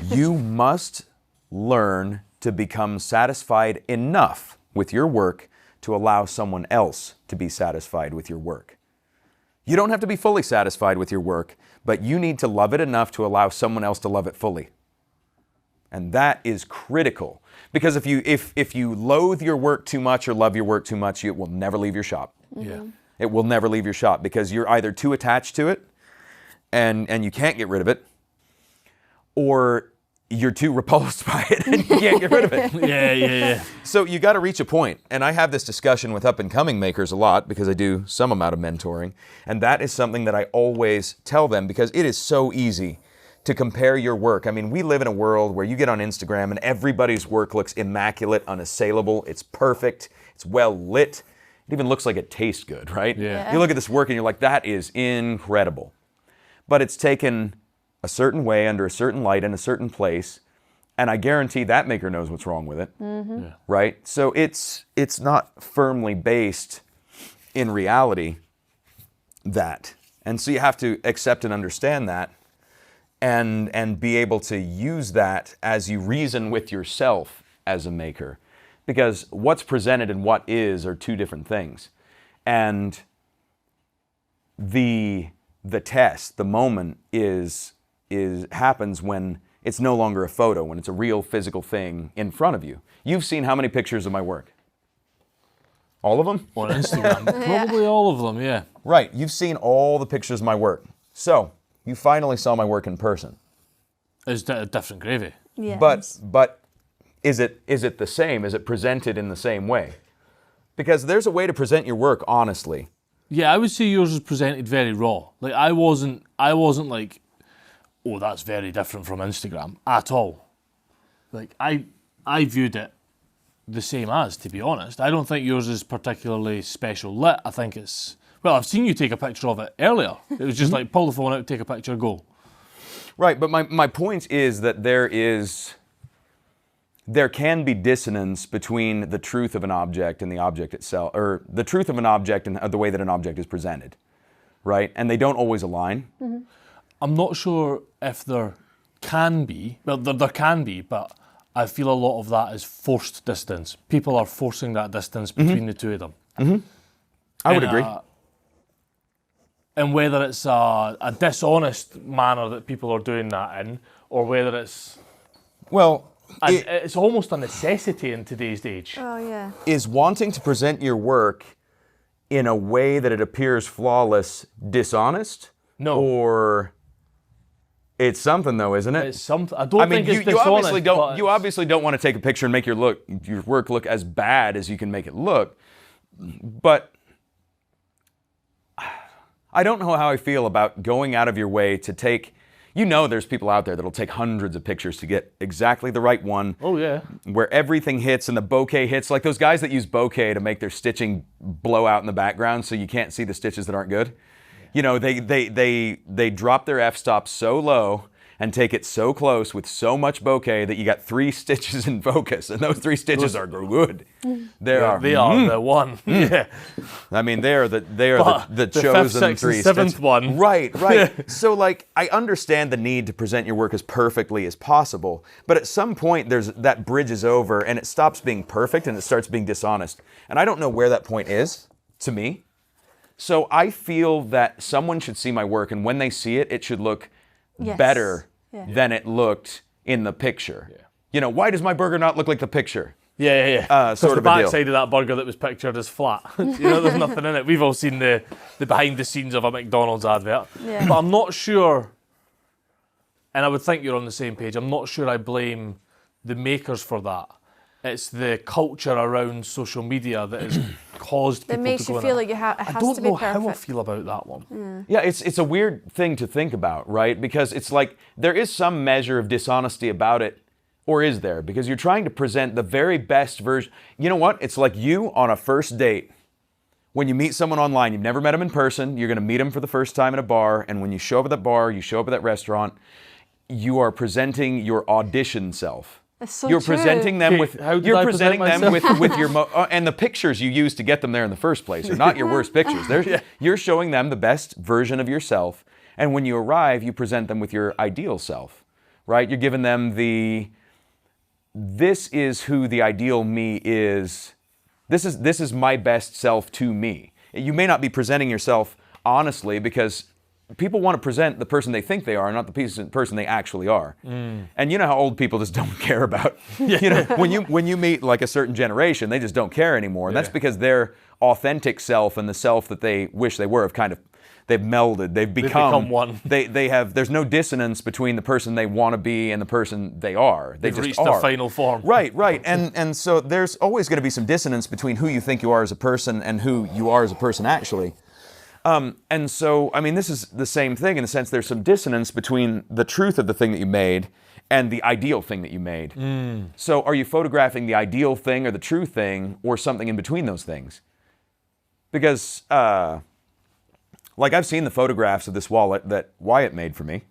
You must learn to become satisfied enough with your work to allow someone else to be satisfied with your work. You don't have to be fully satisfied with your work, but you need to love it enough to allow someone else to love it fully. And that is critical, because if you loathe your work too much or love your work too much, it will never leave your shop. Yeah. It will never leave your shop because you're either too attached to it and you can't get rid of it, or you're too repulsed by it and you can't get rid of it. Yeah. So you got to reach a point, and I have this discussion with up-and-coming makers a lot because I do some amount of mentoring, and that is something that I always tell them because it is so easy to compare your work. I mean, we live in a world where you get on Instagram and everybody's work looks immaculate, unassailable, it's perfect, it's well lit, it even looks like it tastes good, right? Yeah. You look at this work and you're like, that is incredible. But it's taken a certain way, under a certain light, in a certain place, and I guarantee that maker knows what's wrong with it, right? So it's not firmly based in reality, that. And so you have to accept and understand that, and be able to use that as you reason with yourself as a maker. Because what's presented and what is are two different things. And the test, the moment happens when it's no longer a photo, when it's a real physical thing in front of you. You've seen how many pictures of my work? All of them? On Instagram. Probably all of them, yeah. Right, you've seen all the pictures of my work. So, you finally saw my work in person. It's a different gravy. Yeah. But is it the same? Is it presented in the same way? Because there's a way to present your work honestly. Yeah, I would say yours was presented very raw. Like I wasn't like oh, that's very different from Instagram at all. Like, I viewed it the same as, to be honest. I don't think yours is particularly special lit. I think it's, well, I've seen you take a picture of it earlier. It was just like, pull the phone out, take a picture, go. Right, but my point is that there can be dissonance between the truth of an object and the object itself, or the truth of an object and the way that an object is presented, right? And they don't always align. Mm-hmm. I'm not sure if there can be, well, there can be, but I feel a lot of that is forced distance. People are forcing that distance between the two of them. I would agree. And whether it's a dishonest manner that people are doing that in, or whether it's... Well, it's almost a necessity in today's age. Oh, yeah. is wanting to present your work in a way that it appears flawless dishonest? No. Or it's something though, isn't it? It's something. I don't think it's dishonest. You obviously don't want to take a picture and make your work look as bad as you can make it look. But I don't know how I feel about going out of your way to take. You know, there's people out there that'll take hundreds of pictures to get exactly the right one. Oh, yeah. Where everything hits and the bokeh hits. Like those guys that use bokeh to make their stitching blow out in the background so you can't see the stitches that aren't good. You know, they drop their f-stop so low and take it so close with so much bokeh that you got 3 stitches in focus, and those 3 stitches are good. They are the one. Yeah. I mean, they are the chosen 5th, 6th, 3 and 7th stitches. one. Right. So, like, I understand the need to present your work as perfectly as possible, but at some point, that bridge is over, and it stops being perfect, and it starts being dishonest. And I don't know where that point is, to me. So I feel that someone should see my work, and when they see it, it should look better than it looked in the picture. Yeah. You know, why does my burger not look like the picture? Yeah. Sort the of a deal. backside of that burger that was pictured is flat. You know, there's nothing in it. We've all seen the behind the scenes of a McDonald's advert. Yeah. But I'm not sure, and I would think you're on the same page, I'm not sure I blame the makers for that. It's the culture around social media that has caused people That makes to go you in feel it. like it has to be I don't know perfect. how I feel about that one. Yeah, it's a weird thing to think about, right? Because it's like there is some measure of dishonesty about it, or is there? Because you're trying to present the very best version. You know what? It's like you on a first date. When you meet someone online, you've never met them in person, you're going to meet them for the first time at a bar, and when you show up at that bar, you show up at that restaurant, you are presenting your audition self. That's so You're true. presenting them with with your and the pictures you use to get them there in the first place are not your worst pictures. You're showing them the best version of yourself, and when you arrive, you present them with your ideal self, right? You're giving them this is who the ideal me is. This is my best self to me. You may not be presenting yourself honestly because people want to present the person they think they are, not the person they actually are. And you know how old people just don't care about. You know, when you meet like a certain generation, they just don't care anymore. And that's because their authentic self and the self that they wish they were they've melded. They've become one. They have. There's no dissonance between the person they want to be and the person they are. They've just reached are. their final form. Right. And so there's always going to be some dissonance between who you think you are as a person and who you are as a person actually. And so, I mean, this is the same thing in the sense there's some dissonance between the truth of the thing that you made and the ideal thing that you made. So are you photographing the ideal thing or the true thing or something in between those things? Because, like I've seen the photographs of this wallet that Wyatt made for me,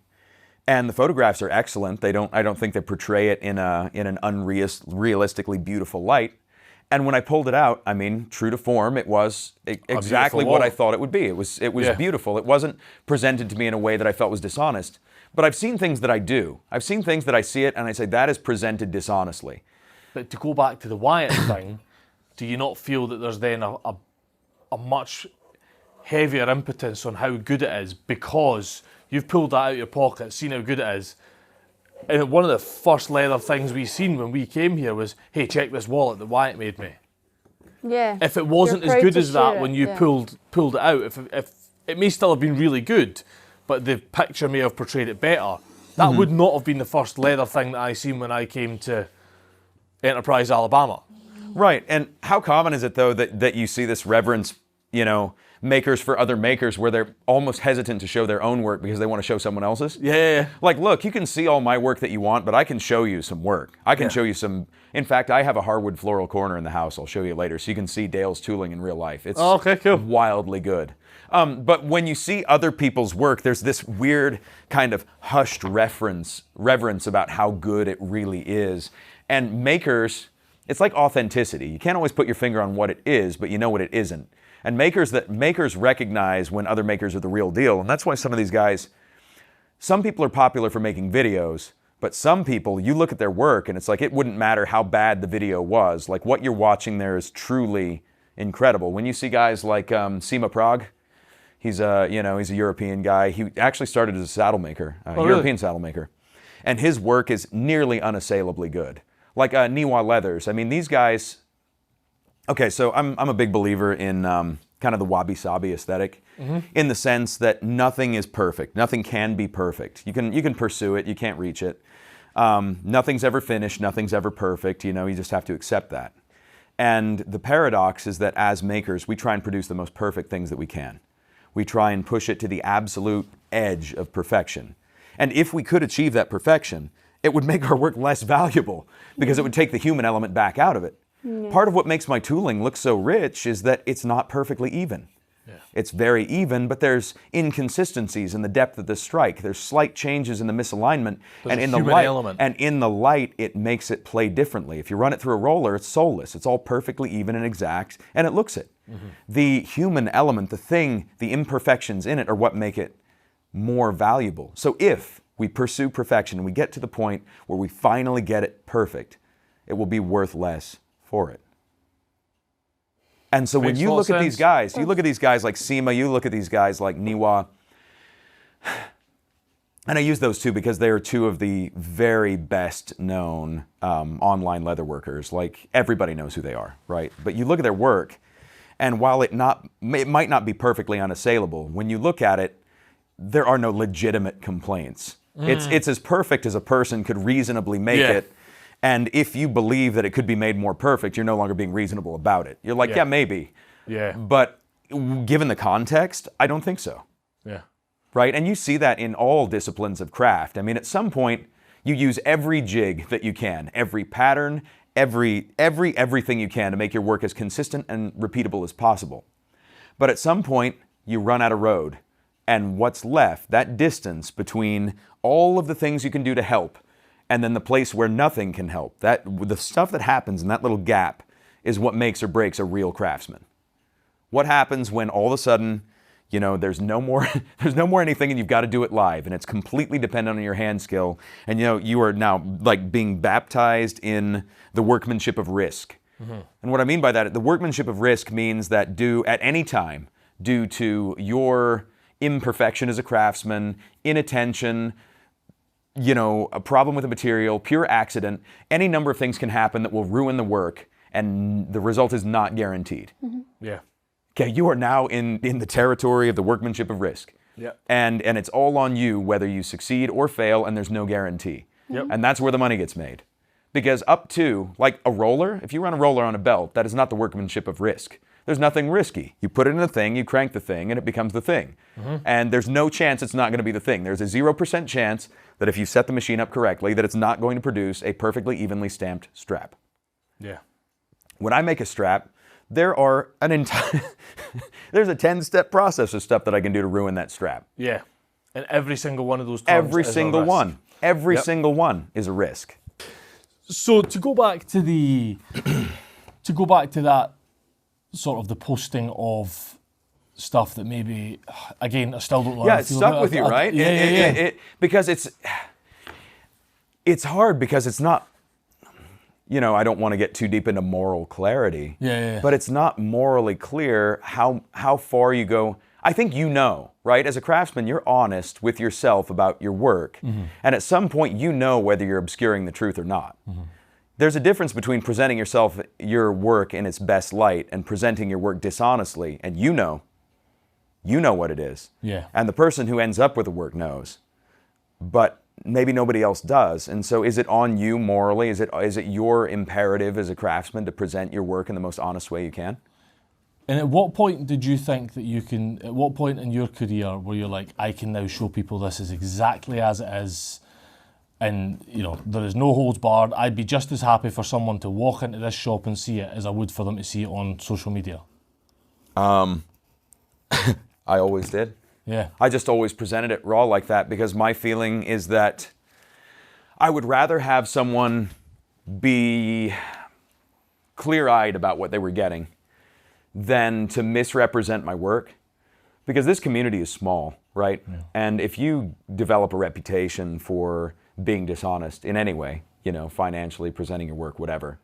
and the photographs are excellent. I don't think they portray it in an unrealistically beautiful light. And when I pulled it out, I mean, true to form, it was exactly what I thought it would be. It was beautiful. It wasn't presented to me in a way that I felt was dishonest. But I've seen things that I do. I've seen things that I see it and I say, that is presented dishonestly. But to go back to the Wyatt thing, do you not feel that there's then a much heavier impetus on how good it is because you've pulled that out of your pocket, seen how good it is? And one of the first leather things we seen when we came here was, hey, check this wallet that Wyatt made me. Yeah. If it wasn't as good as that when you pulled it out, if it may still have been really good, but the picture may have portrayed it better, that would not have been the first leather thing that I seen when I came to Enterprise, Alabama. Right, and how common is it though that you see this reverence, you know, makers for other makers where they're almost hesitant to show their own work because they want to show someone else's. Yeah. Like, look, you can see all my work that you want, but I can show you some work. I can show you some. In fact, I have a hardwood floral corner in the house. I'll show you later, so you can see Dale's tooling in real life. It's okay, cool. Wildly good. But when you see other people's work, there's this weird kind of hushed reverence about how good it really is. And makers, it's like authenticity. You can't always put your finger on what it is, but you know what it isn't. And makers recognize when other makers are the real deal. And that's why some of these guys, some people are popular for making videos, but some people, you look at their work and it's like it wouldn't matter how bad the video was. Like what you're watching there is truly incredible. When you see guys like Sima Prague, he's a European guy. He actually started as a saddle maker, European saddle maker. And his work is nearly unassailably good. Like Niwa Leathers. I mean, these guys. Okay, so I'm a big believer in kind of the wabi-sabi aesthetic, in the sense that nothing is perfect. Nothing can be perfect. You can pursue it. You can't reach it. Nothing's ever finished. Nothing's ever perfect. You just have to accept that. And the paradox is that as makers, we try and produce the most perfect things that we can. We try and push it to the absolute edge of perfection. And if we could achieve that perfection, it would make our work less valuable because it would take the human element back out of it. Yeah. Part of what makes my tooling look so rich is that it's not perfectly even. Yeah. It's very even, but there's inconsistencies in the depth of the strike. There's slight changes in the misalignment, and in the light, it makes it play differently. If you run it through a roller, it's soulless. It's all perfectly even and exact, and it looks it. The human element, the thing, the imperfections in it are what make it more valuable. So if we pursue perfection and we get to the point where we finally get it perfect, it will be worth less for it. And so when you look at these guys, you look at these guys like Sima, you look at these guys like Niwa, and I use those two because they are two of the very best known online leatherworkers. Like everybody knows who they are, right? But you look at their work, and while it might not be perfectly unassailable, when you look at it, there are no legitimate complaints. It's as perfect as a person could reasonably make it. And if you believe that it could be made more perfect, you're no longer being reasonable about it. You're like, yeah maybe. Yeah. But given the context, I don't think so. Yeah. Right? And you see that in all disciplines of craft. I mean, at some point, you use every jig that you can, every pattern, everything you can to make your work as consistent and repeatable as possible. But at some point, you run out of road. And what's left, that distance between all of the things you can do to help, and then the place where nothing can help, the stuff that happens in that little gap is what makes or breaks a real craftsman. What happens when all of a sudden, there's no more anything and you've got to do it live, and it's completely dependent on your hand skill, and you are now like being baptized in the workmanship of risk. And what I mean by that, the workmanship of risk means that at any time, due to your imperfection as a craftsman, inattention, a problem with a material, pure accident, any number of things can happen that will ruin the work, and the result is not guaranteed. Yeah. Okay, you are now in the territory of the workmanship of risk. Yeah. And it's all on you whether you succeed or fail, and there's no guarantee. Yep. And that's where the money gets made. Because up to, like a roller, if you run a roller on a belt, that is not the workmanship of risk. There's nothing risky. You put it in a thing, you crank the thing, and it becomes the thing. And there's no chance it's not going to be the thing. There's a 0% chance that if you set the machine up correctly, that it's not going to produce a perfectly evenly stamped strap. Yeah. When I make a strap, there's a 10-step process of stuff that I can do to ruin that strap. Yeah. And every single one of those times Every single one is a risk. So to go back to that sort of the posting of stuff that maybe, again, I still don't know. Yeah, it's stuck with you, right? Because it's hard because it's not, I don't want to get too deep into moral clarity. But it's not morally clear how far you go. I think right? As a craftsman, you're honest with yourself about your work. And at some point, whether you're obscuring the truth or not. There's a difference between presenting your work in its best light and presenting your work dishonestly, and you know what it is. Yeah. And the person who ends up with the work knows, but maybe nobody else does. And so is it on you morally? Is it your imperative as a craftsman to present your work in the most honest way you can? And at what point did you think that you can, at what point in your career were you like, I can now show people this is exactly as it is, and you know, there is no holds barred. I'd be just as happy for someone to walk into this shop and see it as I would for them to see it on social media? I always did. Yeah. I just always presented it raw like that because my feeling is that I would rather have someone be clear-eyed about what they were getting than to misrepresent my work, because this community is small, right? Yeah. And if you develop a reputation for being dishonest in any way, you know, financially, presenting your work, whatever,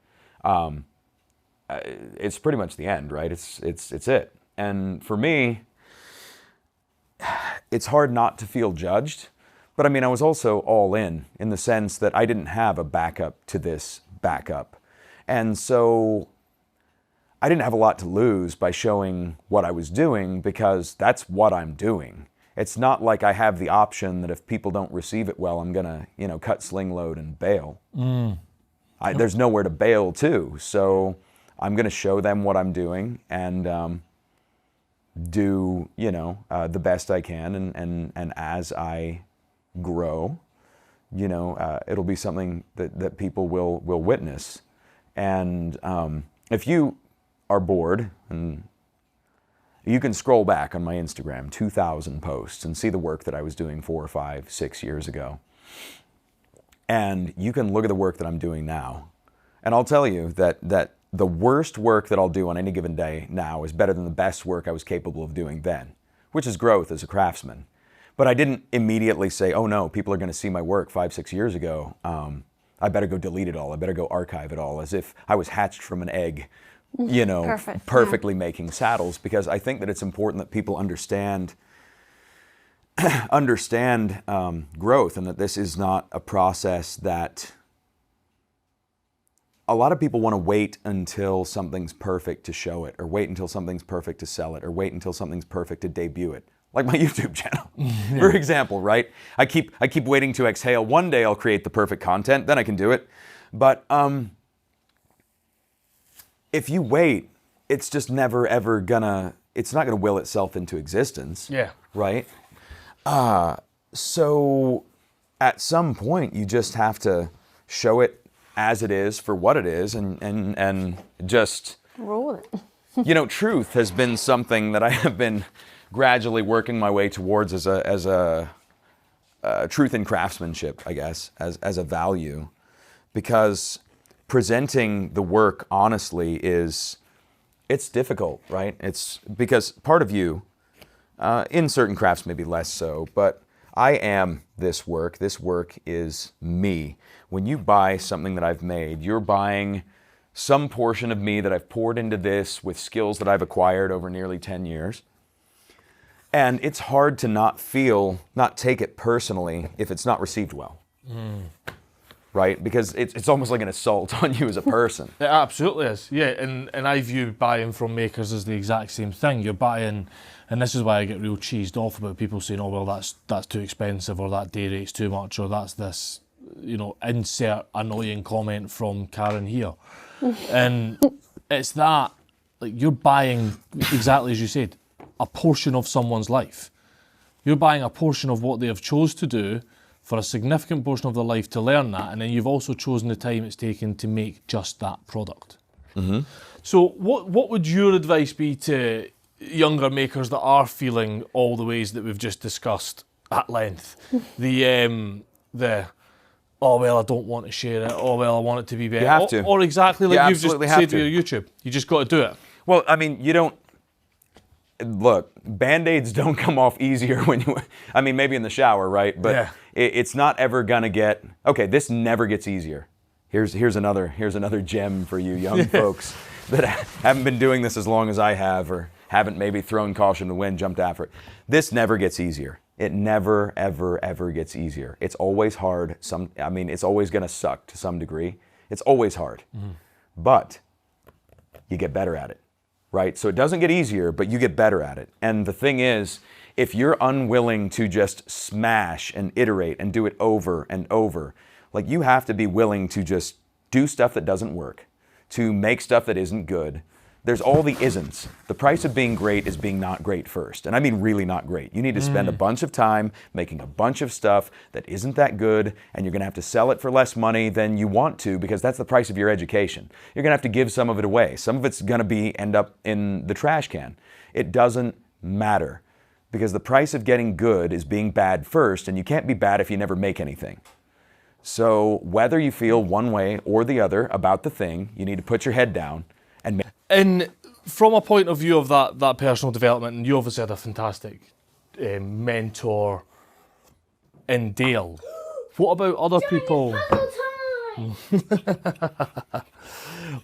it's pretty much the end, right? It's it. And for me, it's hard not to feel judged, but I mean, I was also all in the sense that I didn't have a backup to this backup. And so I didn't have a lot to lose by showing what I was doing, because that's what I'm doing. It's not like I have the option that if people don't receive it well, I'm gonna, you know, cut sling load and bail. There's nowhere to bail to, so I'm gonna show them what I'm doing and do, you know, the best I can, and as I grow, you know, it'll be something that people will witness. And if you are bored, and you can scroll back on my Instagram, 2,000 posts, and see the work that I was doing 4 or 5, 6 years ago. And you can look at the work that I'm doing now. And I'll tell you that the worst work that I'll do on any given day now is better than the best work I was capable of doing then, which is growth as a craftsman. But I didn't immediately say, oh no, people are going to see my work 5, 6 years ago. I better go delete it all. I better go archive it all, as if I was hatched from an egg, you know, perfectly making saddles, because I think that it's important that people understand growth, and that this is not a process that a lot of people want to wait until something's perfect to show it, or wait until something's perfect to sell it, or wait until something's perfect to debut it. Like my YouTube channel, for example, right? I keep waiting to exhale. One day I'll create the perfect content, then I can do it. But if you wait, it's just never ever gonna, it's not gonna will itself into existence. Yeah. Right? So at some point you just have to show it as it is for what it is, and just roll it. You know, truth has been something that I have been gradually working my way towards as a truth in craftsmanship, I guess, as a value, because presenting the work honestly it's difficult, right? It's because part of you, in certain crafts maybe less so, but I am this work. This work is me. When you buy something that I've made, you're buying some portion of me that I've poured into this with skills that I've acquired over nearly 10 years. And it's hard to not take it personally if it's not received well. Right? Because it's almost like an assault on you as a person. It absolutely is. Yeah, and I view buying from makers as the exact same thing. You're buying, and this is why I get real cheesed off about people saying, oh, well, that's too expensive, or that day rate's too much, or that's this, you know, insert annoying comment from Karen here. And it's that, like, you're buying, exactly as you said, a portion of someone's life. You're buying a portion of what they have chose to do for a significant portion of their life to learn that, and then you've also chosen the time it's taken to make just that product. So what would your advice be to younger makers that are feeling all the ways that we've just discussed at length? Oh, well, I don't want to share it. Oh, well, I want it to be better. You have to. Or exactly like you've just said to your YouTube. You just got to do it. Well, I mean, you don't... Look, Band-Aids don't come off easier when you... I mean, maybe in the shower, right? But it's not ever going to get... Okay, this never gets easier. Here's another gem for you young folks that haven't been doing this as long as I have, or haven't maybe thrown caution to the wind, jumped after it. This never gets easier. It never, ever, ever gets easier. It's always hard. It's always going to suck to some degree. It's always hard. But you get better at it. Right? So it doesn't get easier, but you get better at it. And the thing is, if you're unwilling to just smash and iterate and do it over and over, like, you have to be willing to just do stuff that doesn't work, to make stuff that isn't good, there's all the isn'ts. The price of being great is being not great first. And I mean really not great. You need to spend a bunch of time making a bunch of stuff that isn't that good, and you're going to have to sell it for less money than you want to, because that's the price of your education. You're going to have to give some of it away. Some of it's going to end up in the trash can. It doesn't matter, because the price of getting good is being bad first, and you can't be bad if you never make anything. So whether you feel one way or the other about the thing, you need to put your head down and make. And from a point of view of that personal development, and you obviously had a fantastic mentor in Dale. What about other people?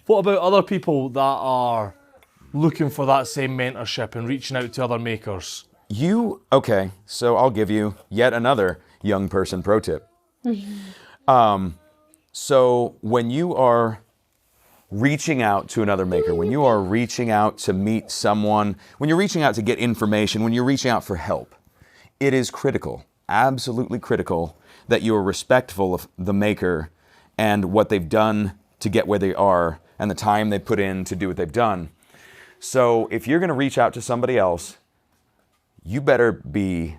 What about other people that are looking for that same mentorship and reaching out to other makers? Okay, so I'll give you yet another young person pro tip. So when you are reaching out to another maker, when you are reaching out to meet someone, when you're reaching out to get information, when you're reaching out for help, it is critical, absolutely critical, that you are respectful of the maker and what they've done to get where they are and the time they put in to do what they've done. So if you're going to reach out to somebody else, you better be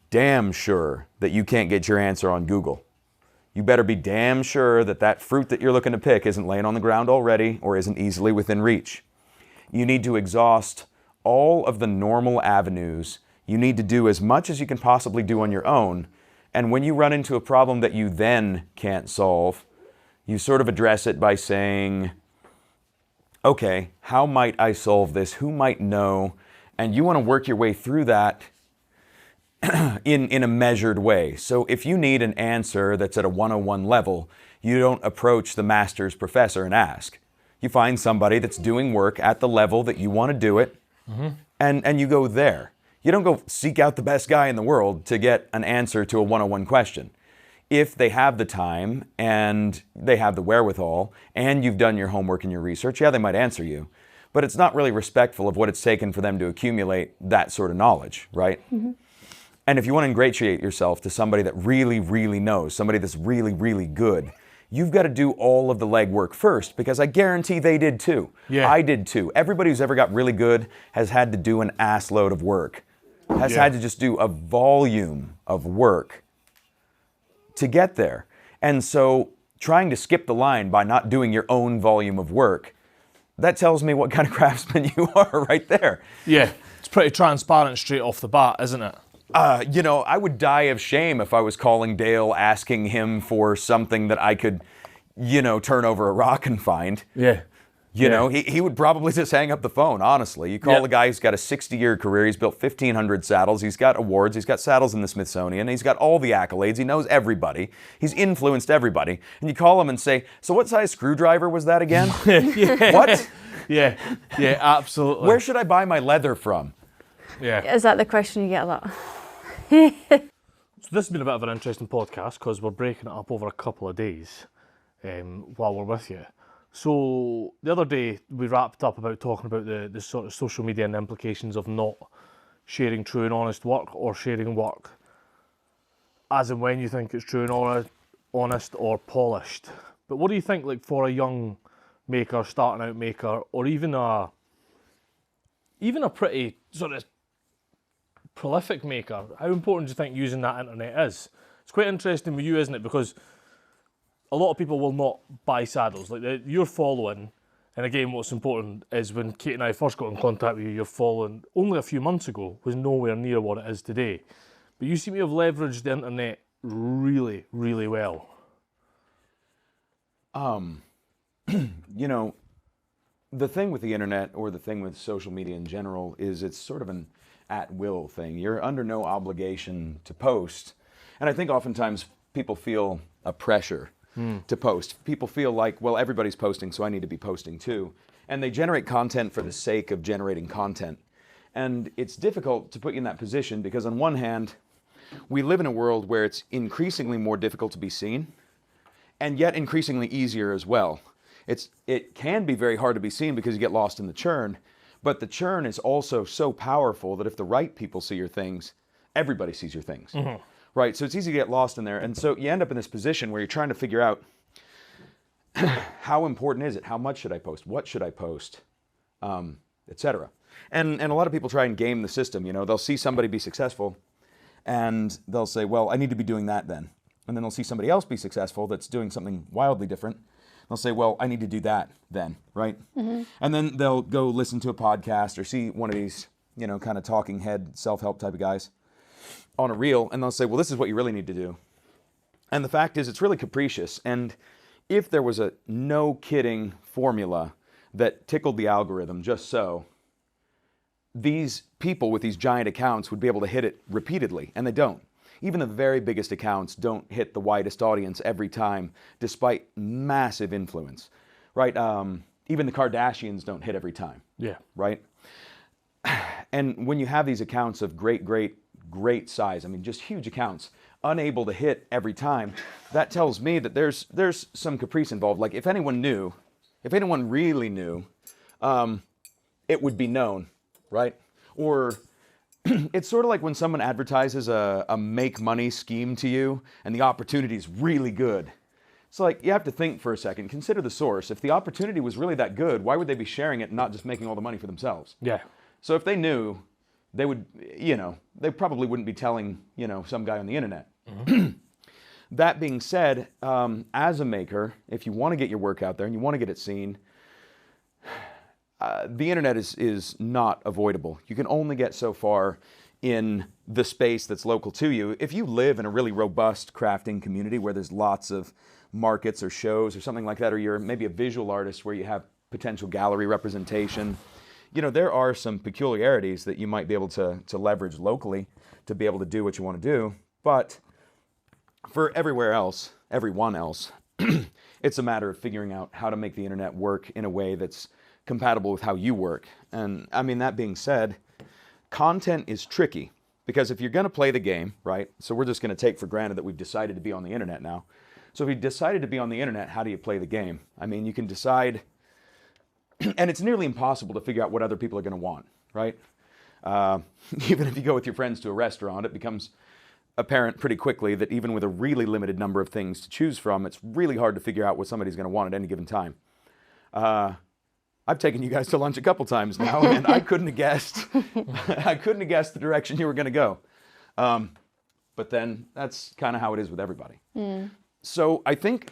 damn sure that you can't get your answer on Google. You better be damn sure that that fruit that you're looking to pick isn't laying on the ground already or isn't easily within reach. You need to exhaust all of the normal avenues. You need to do as much as you can possibly do on your own. And when you run into a problem that you then can't solve, you sort of address it by saying, okay, how might I solve this? Who might know? And you want to work your way through that in a measured way. So if you need an answer that's at a 101 level, you don't approach the master's professor and ask. You find somebody that's doing work at the level that you want to do it, and you go there. You don't go seek out the best guy in the world to get an answer to a 101 question. If they have the time and they have the wherewithal and you've done your homework and your research, yeah, they might answer you. But it's not really respectful of what it's taken for them to accumulate that sort of knowledge, right? And if you want to ingratiate yourself to somebody that really, really knows, somebody that's really, really good, you've got to do all of the legwork first, because I guarantee they did too. Yeah. I did too. Everybody who's ever got really good has had to do an ass load of work, has had to just do a volume of work to get there. And so trying to skip the line by not doing your own volume of work, that tells me what kind of craftsman you are right there. Yeah, it's pretty transparent straight off the bat, isn't it? I would die of shame if I was calling Dale asking him for something that I could, turn over a rock and find. Yeah. He would probably just hang up the phone, honestly. You call a guy who's got a 60-year career, he's built 1,500 saddles, he's got awards, he's got saddles in the Smithsonian, he's got all the accolades, he knows everybody, he's influenced everybody, and you call him and say, so what size screwdriver was that again? What? Yeah, absolutely. Where should I buy my leather from? Yeah. Is that the question you get a lot? So this has been a bit of an interesting podcast because we're breaking it up over a couple of days while we're with you. So the other day we wrapped up about talking about the sort of social media and the implications of not sharing true and honest work, or sharing work as and when you think it's true and honest or polished. But what do you think, like, for a young maker, starting out maker, or even a pretty sort of prolific maker, how important do you think using that internet is? It's quite interesting with you, isn't it? Because a lot of people will not buy saddles. Like, you're following, and again, what's important is when Kate and I first got in contact with you, your following only a few months ago was nowhere near what it is today. But you seem to have leveraged the internet really, really well. The thing with the internet, or the thing with social media in general, is it's sort of an at-will thing. You're under no obligation to post. And I think oftentimes people feel a pressure to post. People feel like, well, everybody's posting, so I need to be posting too. And they generate content for the sake of generating content. And it's difficult to put you in that position because, on one hand, we live in a world where it's increasingly more difficult to be seen, and yet increasingly easier as well. It can be very hard to be seen because you get lost in the churn, but the churn is also so powerful that if the right people see your things, everybody sees your things. Right? So it's easy to get lost in there. And so you end up in this position where you're trying to figure out how important is it? How much should I post? What should I post? etc. And a lot of people try and game the system. You know, they'll see somebody be successful, and they'll say, well, I need to be doing that then. And then they'll see somebody else be successful that's doing something wildly different. They'll say, well, I need to do that then, right? And then they'll go listen to a podcast or see one of these, you know, kind of talking head, self-help type of guys on a reel, and they'll say, well, this is what you really need to do. And the fact is, it's really capricious. And if there was a no-kidding formula that tickled the algorithm just so, these people with these giant accounts would be able to hit it repeatedly, and they don't. Even the very biggest accounts don't hit the widest audience every time, despite massive influence, right? Even the Kardashians don't hit every time, right? And when you have these accounts of great size, I mean, just huge accounts, unable to hit every time, that tells me that there's some caprice involved. Like, if anyone really knew, it would be known, right? Or it's sort of like when someone advertises a make money scheme to you and the opportunity is really good. It's like, you have to think for a second, consider the source. If the opportunity was really that good, why would they be sharing it and not just making all the money for themselves? Yeah. So if they knew, they would, you know, they probably wouldn't be telling, you know, some guy on the internet. That being said, as a maker, if you want to get your work out there and you want to get it seen, the internet is not avoidable. You can only get so far in the space that's local to you. If you live in a really robust crafting community where there's lots of markets or shows or something like that, or you're maybe a visual artist where you have potential gallery representation, you know, there are some peculiarities that you might be able to leverage locally to be able to do what you want to do. But for everywhere else, everyone else, it's a matter of figuring out how to make the internet work in a way that's compatible with how you work. And I mean, that being said, content is tricky because if you're going to play the game, right? So we're just going to take for granted that we've decided to be on the internet now. So if you decided to be on the internet, how do you play the game? I mean, you can decide, and it's nearly impossible to figure out what other people are going to want, right? Even if you go with your friends to a restaurant, it becomes apparent pretty quickly that even with a really limited number of things to choose from, it's really hard to figure out what somebody's going to want at any given time. I've taken you guys to lunch a couple times now, and I couldn't have guessed. I couldn't have guessed the direction you were going to go. But then that's kind of how it is with everybody. So I think,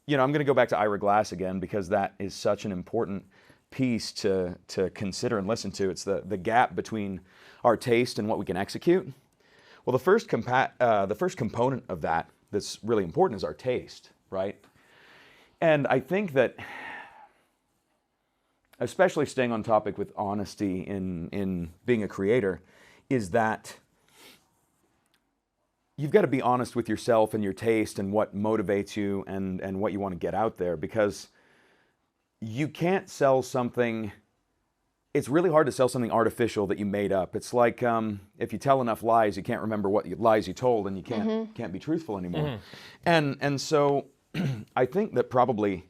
you know, I'm going to go back to Ira Glass again because that is such an important piece to consider and listen to. It's the gap between our taste and what we can execute. Well, the first component of that that's really important is our taste, right? And I think that, especially staying on topic with honesty in being a creator, is that you've got to be honest with yourself and your taste and what motivates you and what you want to get out there, because you can't sell something. It's really hard to sell something artificial that you made up. It's like if you tell enough lies, you can't remember what lies you told, and you can't be truthful anymore. And so I think that probably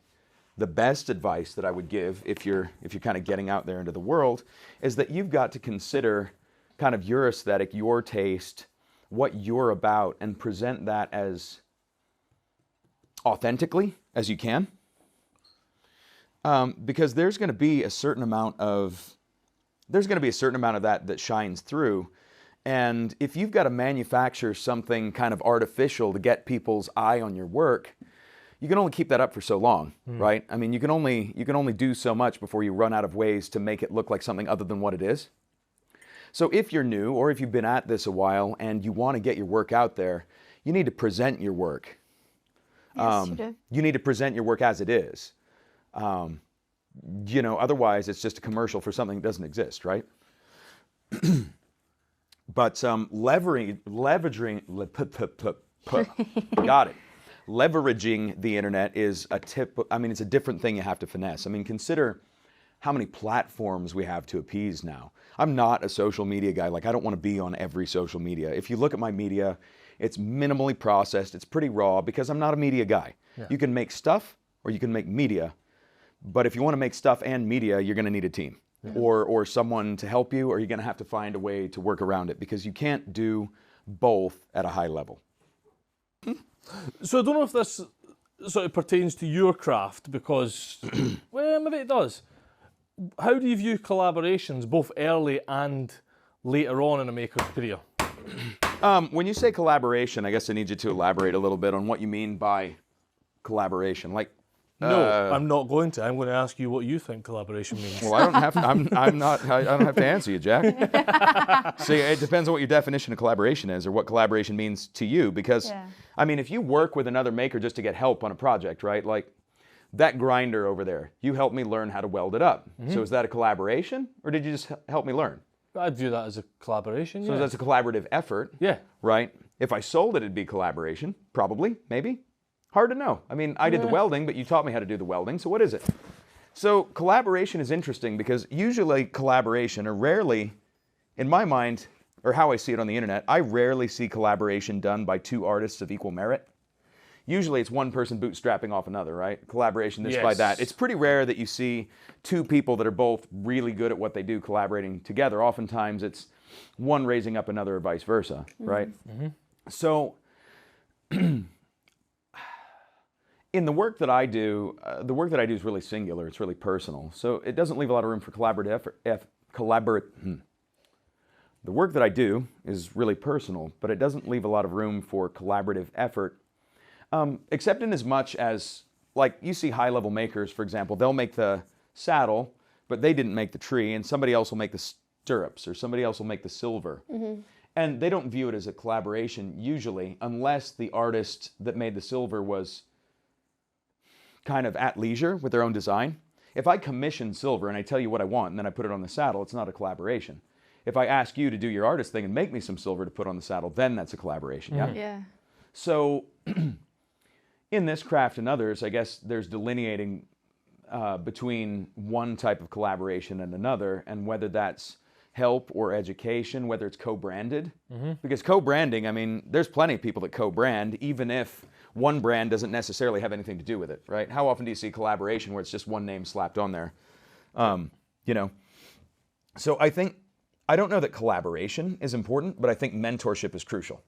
the best advice that I would give if you're kind of getting out there into the world is that you've got to consider kind of your aesthetic, your taste, what you're about, and present that as authentically as you can. Because there's going to be a certain amount of that shines through. And if you've got to manufacture something kind of artificial to get people's eye on your work, you can only keep that up for so long, right? I mean, you can only do so much before you run out of ways to make it look like something other than what it is. So if you're new, or if you've been at this a while and you want to get your work out there, you need to present your work. Yes, you do. You need to present your work as it is. You know, otherwise it's just a commercial for something that doesn't exist, right? But leveraging the internet is it's a different thing you have to finesse. I mean, consider how many platforms we have to appease now. I'm not a social media guy. Like, I don't want to be on every social media. If you look at my media, it's minimally processed. It's pretty raw because I'm not a media guy. Yeah. You can make stuff or you can make media. But if you want to make stuff and media, you're going to need a team or someone to help you, or you're going to have to find a way to work around it because you can't do both at a high level. So I don't know if this sort of pertains to your craft because, well, maybe it does. how do you view collaborations, both early and later on in a maker's career? When you say collaboration, I guess I need you to elaborate a little bit on what you mean by collaboration. Like, No, I'm not going to. I'm going to ask you what you think collaboration means. well, I don't have to. I don't have to answer you, Jack. See, it depends on what your definition of collaboration is, or what collaboration means to you. Because, I mean, if you work with another maker just to get help on a project, right? Like that grinder over there, you helped me learn how to weld it up. So is that a collaboration, or did you just help me learn? I'd view that as a collaboration. So that's a collaborative effort. Yeah. Right? If I sold it, it'd be collaboration. Probably, maybe. Hard to know. I mean, I did the welding, but you taught me how to do the welding, so what is it? So collaboration is interesting because usually collaboration, or rarely, in my mind, or how I see it on the internet, I rarely see collaboration done by two artists of equal merit. Usually it's one person bootstrapping off another, right? Collaboration this by that. It's pretty rare that you see two people that are both really good at what they do collaborating together. Oftentimes it's one raising up another or vice versa, right? So in the work that I do, is really singular. It's really personal. So it doesn't leave a lot of room for collaborative effort. The work that I do is really personal, but it doesn't leave a lot of room for collaborative effort, except in as much as, like, you see high-level makers, for example, they'll make the saddle, but they didn't make the tree, and somebody else will make the stirrups, or somebody else will make the silver. And they don't view it as a collaboration, usually, unless the artist that made the silver was kind of at leisure with their own design. If I commission silver and I tell you what I want and then I put it on the saddle, it's not a collaboration. If I ask you to do your artist thing and make me some silver to put on the saddle, then that's a collaboration, yeah? So in this craft and others, I guess there's delineating between one type of collaboration and another, and whether that's help or education, whether it's co-branded. Because co-branding, I mean, there's plenty of people that co-brand, even if one brand doesn't necessarily have anything to do with it, right? How often do you see collaboration where it's just one name slapped on there? You know, so I don't know that collaboration is important, but I think mentorship is crucial,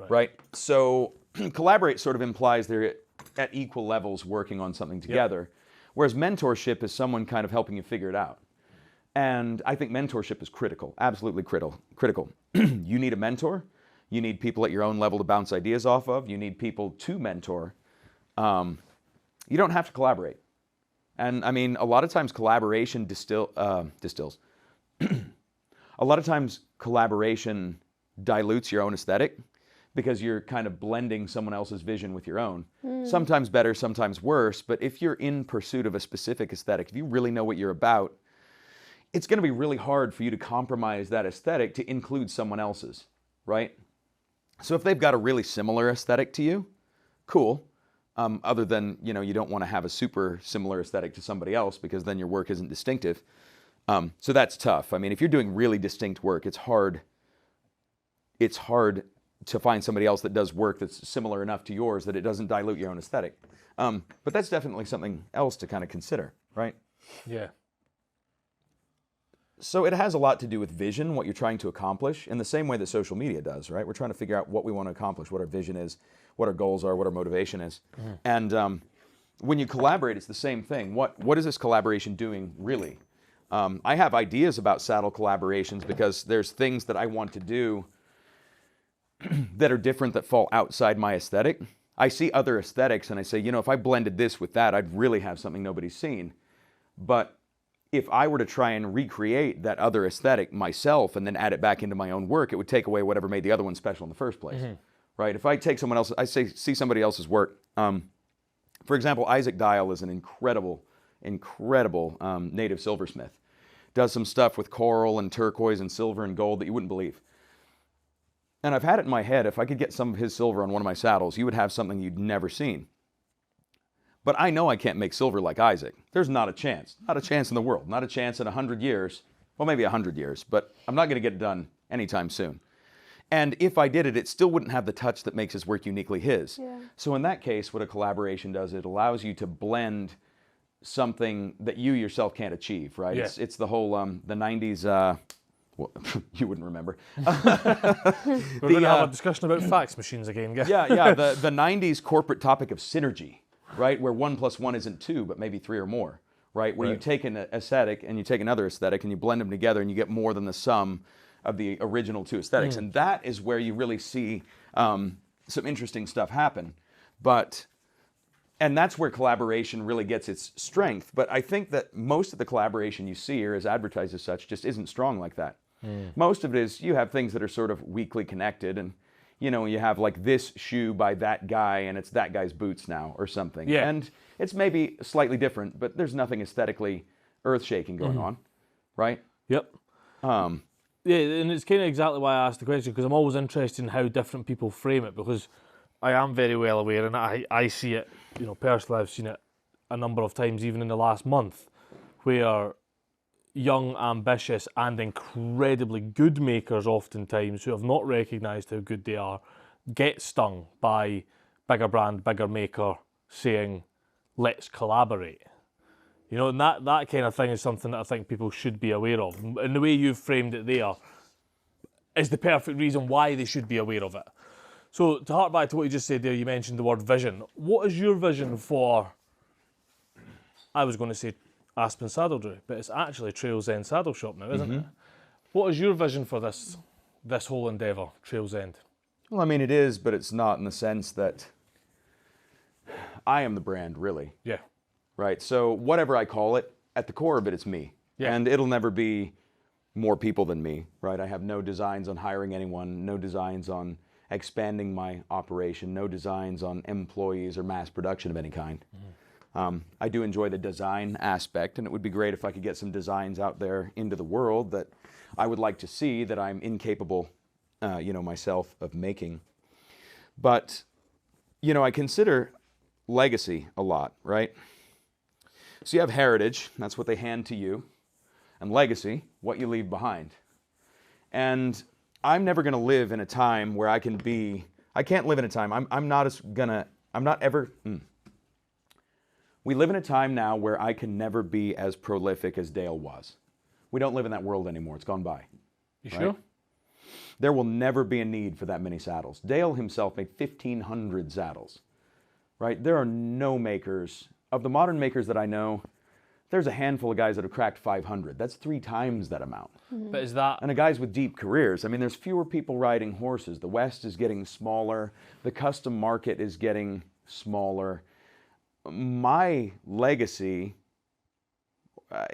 right? So collaborate sort of implies they're at equal levels working on something together, whereas mentorship is someone kind of helping you figure it out. And I think mentorship is critical, absolutely critical. You need a mentor. You need people at your own level to bounce ideas off of. You need people to mentor. You don't have to collaborate. And I mean, a lot of times collaboration distills. A lot of times collaboration dilutes your own aesthetic because you're kind of blending someone else's vision with your own. Sometimes better, sometimes worse. But if you're in pursuit of a specific aesthetic, if you really know what you're about, it's going to be really hard for you to compromise that aesthetic to include someone else's, right? So if they've got a really similar aesthetic to you, cool. Other than, you know, you don't want to have a super similar aesthetic to somebody else because then your work isn't distinctive. So that's tough. I mean, if you're doing really distinct work, it's hard to find somebody else that does work that's similar enough to yours that it doesn't dilute your own aesthetic. But that's definitely something else to kind of consider, right? Yeah. So it has a lot to do with vision, what you're trying to accomplish, in the same way that social media does, right? We're trying to figure out what we want to accomplish, what our vision is, what our goals are, what our motivation is. And when you collaborate, it's the same thing. What is this collaboration doing, really? I have ideas about saddle collaborations because there's things that I want to do that are different, that fall outside my aesthetic. I see other aesthetics and I say, you know, if I blended this with that, I'd really have something nobody's seen. But if I were to try and recreate that other aesthetic myself and then add it back into my own work, it would take away whatever made the other one special in the first place, right? If I take someone else, see somebody else's work. For example, Isaac Dial is an incredible native silversmith. Does some stuff with coral and turquoise and silver and gold that you wouldn't believe. And I've had it in my head, if I could get some of his silver on one of my saddles, you would have something you'd never seen. But I know I can't make silver like Isaac. There's not a chance. Not a chance in the world. Not a chance in 100 years. Well, maybe 100 years, but I'm not going to get it done anytime soon. And if I did it, it still wouldn't have the touch that makes his work uniquely his. So in that case, what a collaboration does, it allows you to blend something that you yourself can't achieve, right? It's the whole, the 90s, well, you wouldn't remember. We're going to have a discussion about fax machines again. The 90s corporate topic of synergy, right? Where 1 + 1 isn't 2, but maybe 3 or more, right? Where you take an aesthetic and you take another aesthetic and you blend them together and you get more than the sum of the original two aesthetics. And that is where you really see some interesting stuff happen. And that's where collaboration really gets its strength. But I think that most of the collaboration you see or is advertised as such just isn't strong like that. Most of it is you have things that are sort of weakly connected, and you know, you have like this shoe by that guy and it's that guy's boots now or something. Yeah. And it's maybe slightly different, but there's nothing aesthetically earth-shaking going on, right? Yep. Yeah, and it's kind of exactly why I asked the question, because I'm always interested in how different people frame it, because I am very well aware, and I see it, you know, personally I've seen it a number of times, even in the last month, where young, ambitious, and incredibly good makers oftentimes who have not recognised how good they are get stung by bigger brand, bigger maker saying, let's collaborate. You know, and that kind of thing is something that I think people should be aware of. And the way you've framed it there is the perfect reason why they should be aware of it. So to hark back to what you just said there, you mentioned the word vision. What is your vision for, I was going to say Aspen Saddlery, but it's actually Trails End Saddle Shop now, isn't it? What is your vision for this whole endeavour, Trails End? Well, I mean, it is, but it's not in the sense that I am the brand, really. Yeah. Right? So whatever I call it, at the core of it, it's me. Yeah. And it'll never be more people than me, right? I have no designs on hiring anyone, no designs on expanding my operation, no designs on employees or mass production of any kind. I do enjoy the design aspect, and it would be great if I could get some designs out there into the world that I would like to see that I'm incapable, you know, myself of making. But, you know, I consider legacy a lot, right? So you have heritage, that's what they hand to you, and legacy, what you leave behind. And I'm never going to live in a time where I can't live in a time, we live in a time now where I can never be as prolific as Dale was. We don't live in that world anymore. It's gone by. You right? sure? There will never be a need for that many saddles. Dale himself made 1,500 saddles, right? There are no makers. Of the modern makers that I know, there's a handful of guys that have cracked 500. That's 3 times that amount. But is that... And the guys with deep careers. I mean, there's fewer people riding horses. The West is getting smaller. The custom market is getting smaller. My legacy,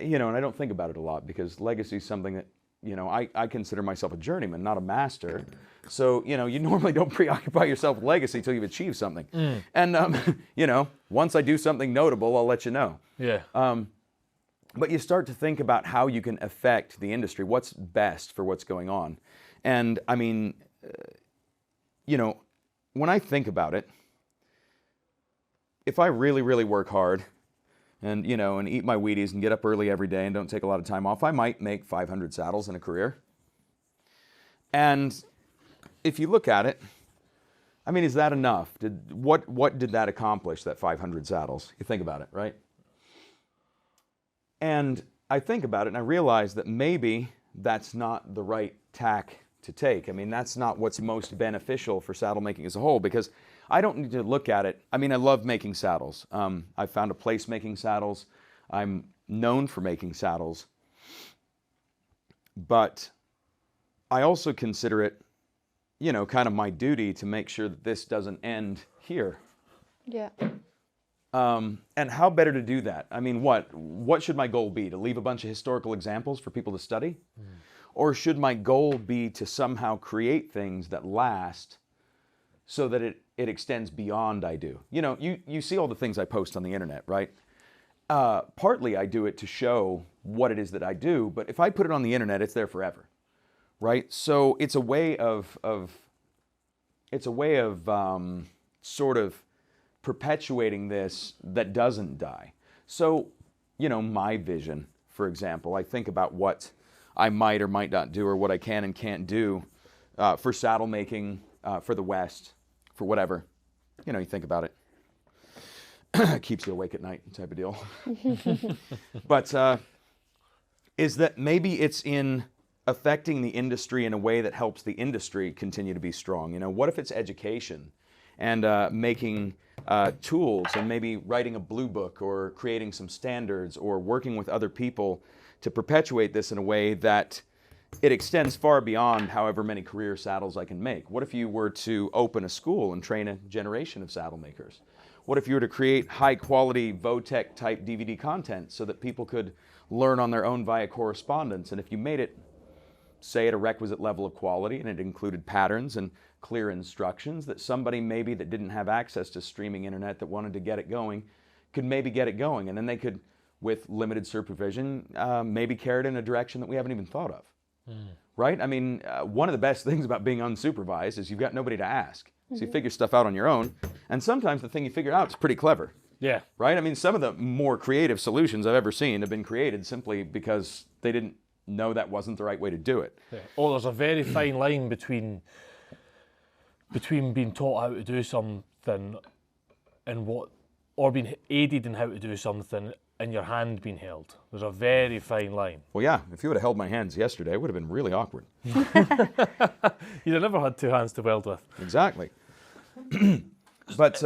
you know, and I don't think about it a lot because legacy is something that, you know, I consider myself a journeyman, not a master. So, you know, you normally don't preoccupy yourself with legacy until you've achieved something. And, you know, once I do something notable, I'll let you know. Yeah. But you start to think about how you can affect the industry, what's best for what's going on. And, I mean, you know, when I think about it, if I really, really work hard and, you know, and eat my Wheaties and get up early every day and don't take a lot of time off, I might make 500 saddles in a career. And if you look at it, I mean, is that enough? What did that accomplish, that 500 saddles? You think about it, right? And I think about it and I realize that maybe that's not the right tack to take. I mean, that's not what's most beneficial for saddle making as a whole, because I don't need to look at it. I mean, I love making saddles. I found a place making saddles. I'm known for making saddles. But I also consider it, you know, kind of my duty to make sure that this doesn't end here. Yeah. And how better to do that? I mean, what should my goal be? To leave a bunch of historical examples for people to study? Or should my goal be to somehow create things that last so that it extends beyond I do? You know, you see all the things I post on the internet, right? Partly I do it to show what it is that I do, but if I put it on the internet, it's there forever, right? So it's a way of sort of perpetuating this that doesn't die. So, you know, my vision, for example, I think about what I might or might not do, or what I can and can't do for saddle making, for the West, for whatever. You know, you think about it. Keeps you awake at night type of deal. But is that maybe it's in affecting the industry in a way that helps the industry continue to be strong? You know, what if it's education and making tools and maybe writing a blue book or creating some standards or working with other people to perpetuate this in a way that it extends far beyond however many career saddles I can make. What if you were to open a school and train a generation of saddle makers? What if you were to create high quality Votech type DVD content so that people could learn on their own via correspondence? And if you made it, say, at a requisite level of quality and it included patterns and clear instructions that somebody maybe that didn't have access to streaming internet that wanted to get it going could maybe get it going, and then they could, with limited supervision, maybe carry it in a direction that we haven't even thought of. Right? I mean, one of the best things about being unsupervised is you've got nobody to ask. So you figure stuff out on your own, and sometimes the thing you figure out is pretty clever. Yeah. Right? I mean, some of the more creative solutions I've ever seen have been created simply because they didn't know that wasn't the right way to do it. Yeah. Oh, there's a very fine line between being taught how to do something and or being aided in how to do something and your hand being held. There's a very fine line. Well, yeah, if you would have held my hands yesterday, it would have been really awkward. You'd have never had two hands to weld with. Exactly. But,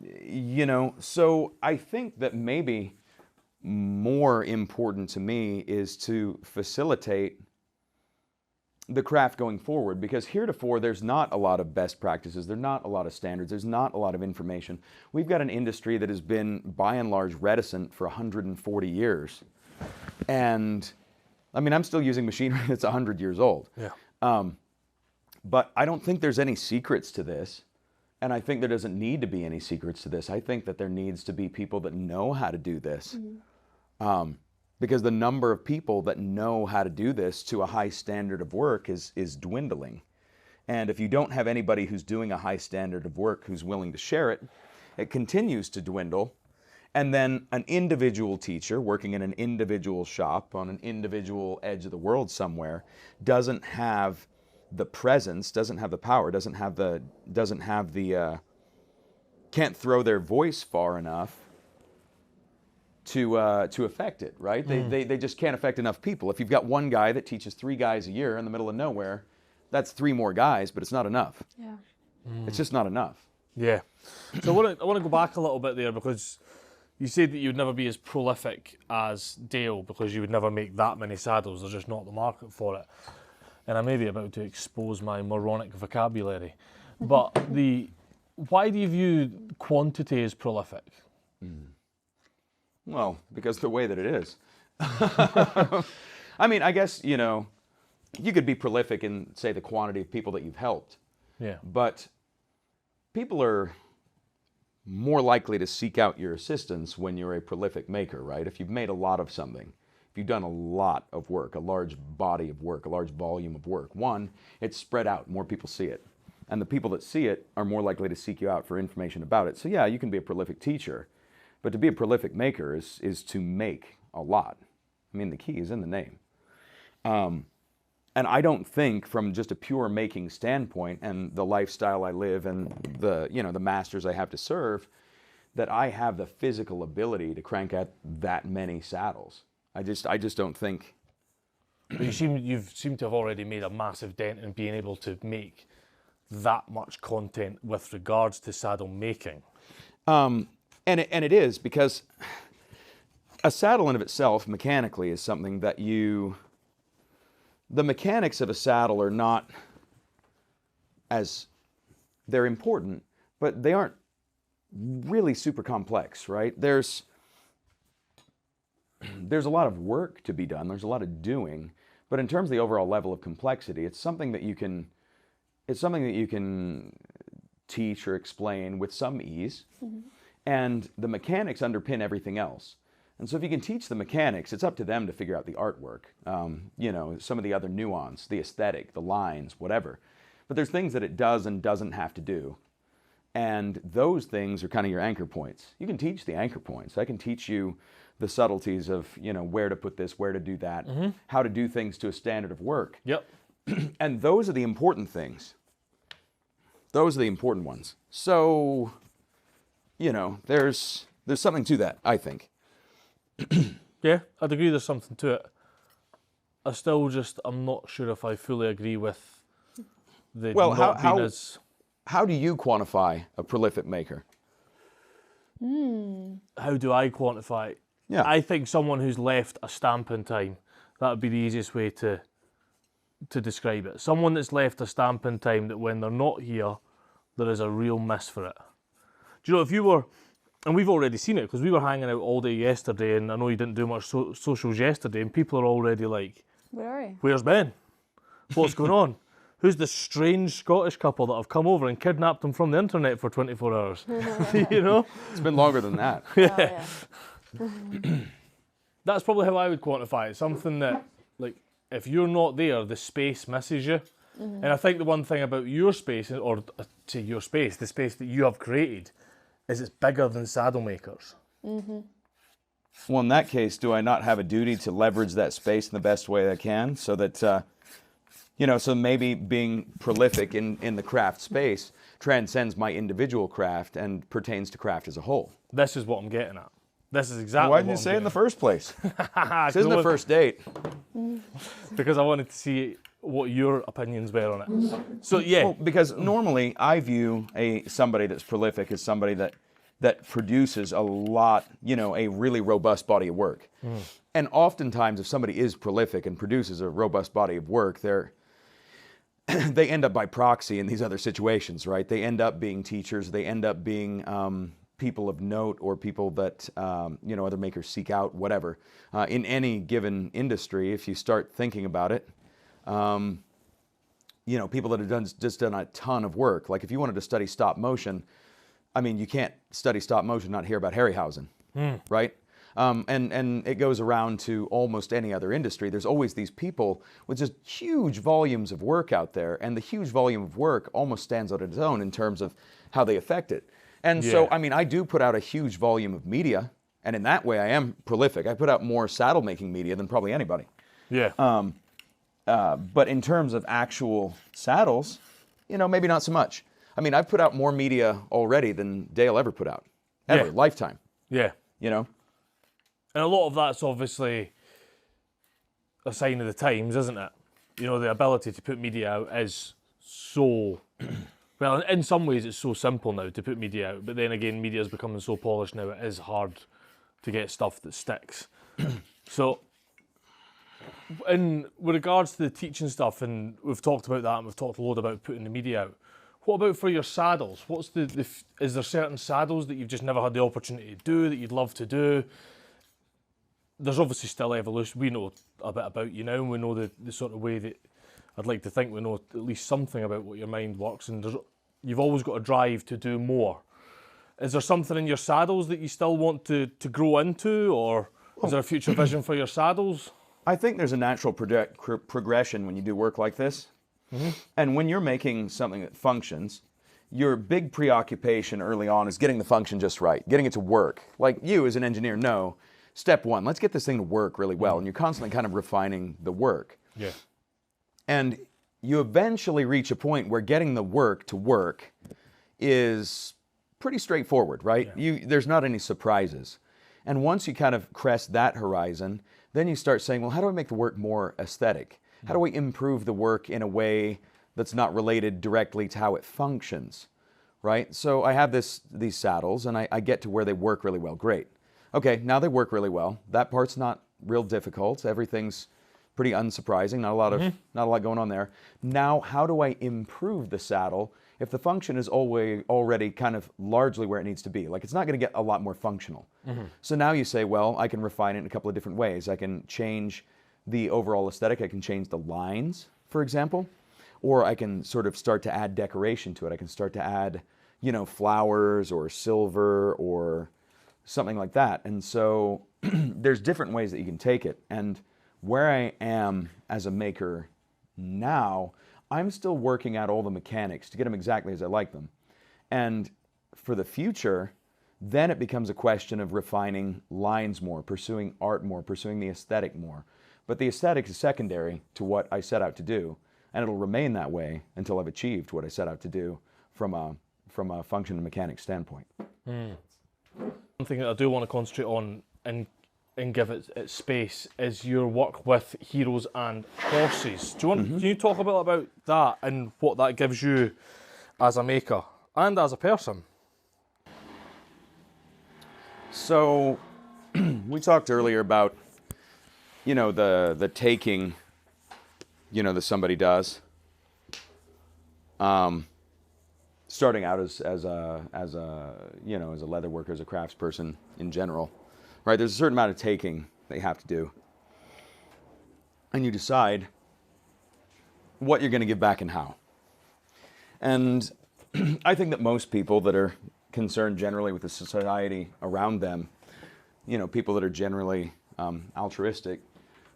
you know, so I think that maybe more important to me is to facilitate the craft going forward, because heretofore there's not a lot of best practices, there's not a lot of standards, there's not a lot of information. We've got an industry that has been by and large reticent for 140 years. And I mean, I'm still using machinery that's 100 years old. Yeah. But I don't think there's any secrets to this. And I think there doesn't need to be any secrets to this. I think that there needs to be people that know how to do this. Because the number of people that know how to do this to a high standard of work is dwindling. And if you don't have anybody who's doing a high standard of work who's willing to share it, it continues to dwindle. And then an individual teacher working in an individual shop on an individual edge of the world somewhere doesn't have the presence, doesn't have the power, can't throw their voice far enough to affect it, right? They just can't affect enough people. If you've got one guy that teaches 3 guys a year in the middle of nowhere, that's 3 more guys, but it's not enough. Yeah. It's just not enough. Yeah. So I want to go back a little bit there, because you said that you would never be as prolific as Dale because you would never make that many saddles. There's just not the market for it. And I may be about to expose my moronic vocabulary. But why do you view quantity as prolific? Well, because the way that it is. I mean, I guess, you know, you could be prolific in, say, the quantity of people that you've helped. Yeah. But people are more likely to seek out your assistance when you're a prolific maker, right? If you've made a lot of something, if you've done a lot of work, a large body of work, a large volume of work, one, it's spread out, more people see it. And the people that see it are more likely to seek you out for information about it. So yeah, you can be a prolific teacher, but to be a prolific maker is to make a lot. I mean, the key is in the name. And I don't think, from just a pure making standpoint and the lifestyle I live and the masters I have to serve, that I have the physical ability to crank out that many saddles. I just don't think. But you've seemed to have already made a massive dent in being able to make that much content with regards to saddle making. And it is, because a saddle in of itself mechanically is something that the mechanics of a saddle are not they're important, but they aren't really super complex, right? There's a lot of work to be done, there's a lot of doing, but in terms of the overall level of complexity, it's something that you can teach or explain with some ease. Mm-hmm. And the mechanics underpin everything else. And so if you can teach the mechanics, it's up to them to figure out the artwork, some of the other nuance, the aesthetic, the lines, whatever. But there's things that it does and doesn't have to do. And those things are kind of your anchor points. You can teach the anchor points. I can teach you the subtleties of, where to put this, where to do that, mm-hmm. how to do things to a standard of work. Yep. And those are the important things. Those are the important ones. So, there's something to that, I think. Yeah, I'd agree there's something to it. I'm not sure if I fully agree with the how do you quantify a prolific maker? How do I quantify it? Yeah. I think someone who's left a stamp in time, that would be the easiest way to describe it. Someone that's left a stamp in time that when they're not here, there is a real miss for it. Do you know, if you were, and we've already seen it because we were hanging out all day yesterday, and I know you didn't do much socials yesterday, and people are already like, Where are you? "Where's Ben? What's going on? Who's this strange Scottish couple that have come over and kidnapped him from the internet for 24 hours?" You know? It's been longer than that. Oh, yeah. That's probably how I would quantify it. Something that, like, if you're not there, the space misses you. And I think the one thing about your space, or say your space, the space that you have created, is it's bigger than saddle makers. Well, in that case, do I not have a duty to leverage that space in the best way I can so that, so maybe being prolific in the craft space transcends my individual craft and pertains to craft as a whole. This is what I'm getting at. This is exactly Why didn't you say it in the first place? This isn't the first date. Because I wanted to see what your opinions were on it. So, yeah. Well, because normally I view somebody that's prolific as somebody that produces a lot, a really robust body of work. And oftentimes, if somebody is prolific and produces a robust body of work, they end up by proxy in these other situations, right? They end up being teachers. They end up being people of note, or people that other makers seek out, whatever. In any given industry, if you start thinking about it, people that have just done a ton of work. Like if you wanted to study stop motion, I mean, you can't study stop motion and not hear about Harryhausen, right? And it goes around to almost any other industry. There's always these people with just huge volumes of work out there, and the huge volume of work almost stands on its own in terms of how they affect it. And so, I mean, I do put out a huge volume of media, and in that way I am prolific. I put out more saddle making media than probably anybody. Yeah. But in terms of actual saddles, maybe not so much. I mean, I've put out more media already than Dale ever put out. Ever, lifetime. Yeah. And a lot of that's obviously a sign of the times, isn't it? The ability to put media out is so... Well, in some ways it's so simple now to put media out, but then again, media is becoming so polished now, it is hard to get stuff that sticks. So, with regards to the teaching stuff, and we've talked about that, and we've talked a lot about putting the media out, what about for your saddles? What's is there certain saddles that you've just never had the opportunity to do, that you'd love to do? There's obviously still evolution. We know a bit about you now, and we know the sort of way that I'd like to think we know at least something about what your mind works, and you've always got a drive to do more. Is there something in your saddles that you still want to grow into, or is there a future vision for your saddles? I think there's a natural progression when you do work like this. And when you're making something that functions, your big preoccupation early on is getting the function just right, getting it to work. Like you as an engineer know, step one, let's get this thing to work really well. And you're constantly kind of refining the work. Yeah. And you eventually reach a point where getting the work to work is pretty straightforward, right? Yeah. There's not any surprises. And once you kind of crest that horizon, then you start saying, well, how do I make the work more aesthetic? How do I improve the work in a way that's not related directly to how it functions, right? So I have these saddles, and I get to where they work really well. Great. Okay, now they work really well. That part's not real difficult. Everything's pretty unsurprising. Not a lot going on there. Now, how do I improve the saddle if the function is already kind of largely where it needs to be? Like, it's not going to get a lot more functional. So now you say, well, I can refine it in a couple of different ways. I can change the overall aesthetic. I can change the lines, for example, or I can sort of start to add decoration to it. I can start to add, flowers or silver or something like that. And so there's different ways that you can take it. And where I am as a maker now, I'm still working out all the mechanics to get them exactly as I like them. And for the future, then it becomes a question of refining lines more, pursuing art more, pursuing the aesthetic more. But the aesthetic is secondary to what I set out to do, and it'll remain that way until I've achieved what I set out to do from a function and mechanics standpoint. One thing that I do want to concentrate on and give it its space is your work with heroes and horses. Can you talk a bit about that and what that gives you as a maker and as a person? So we talked earlier about, the taking, that somebody does. Starting out as a leather worker, as a craftsperson in general, right? There's a certain amount of taking that you have to do, and you decide what you're going to give back and how. And I think that most people that are concerned generally with the society around them, people that are generally altruistic,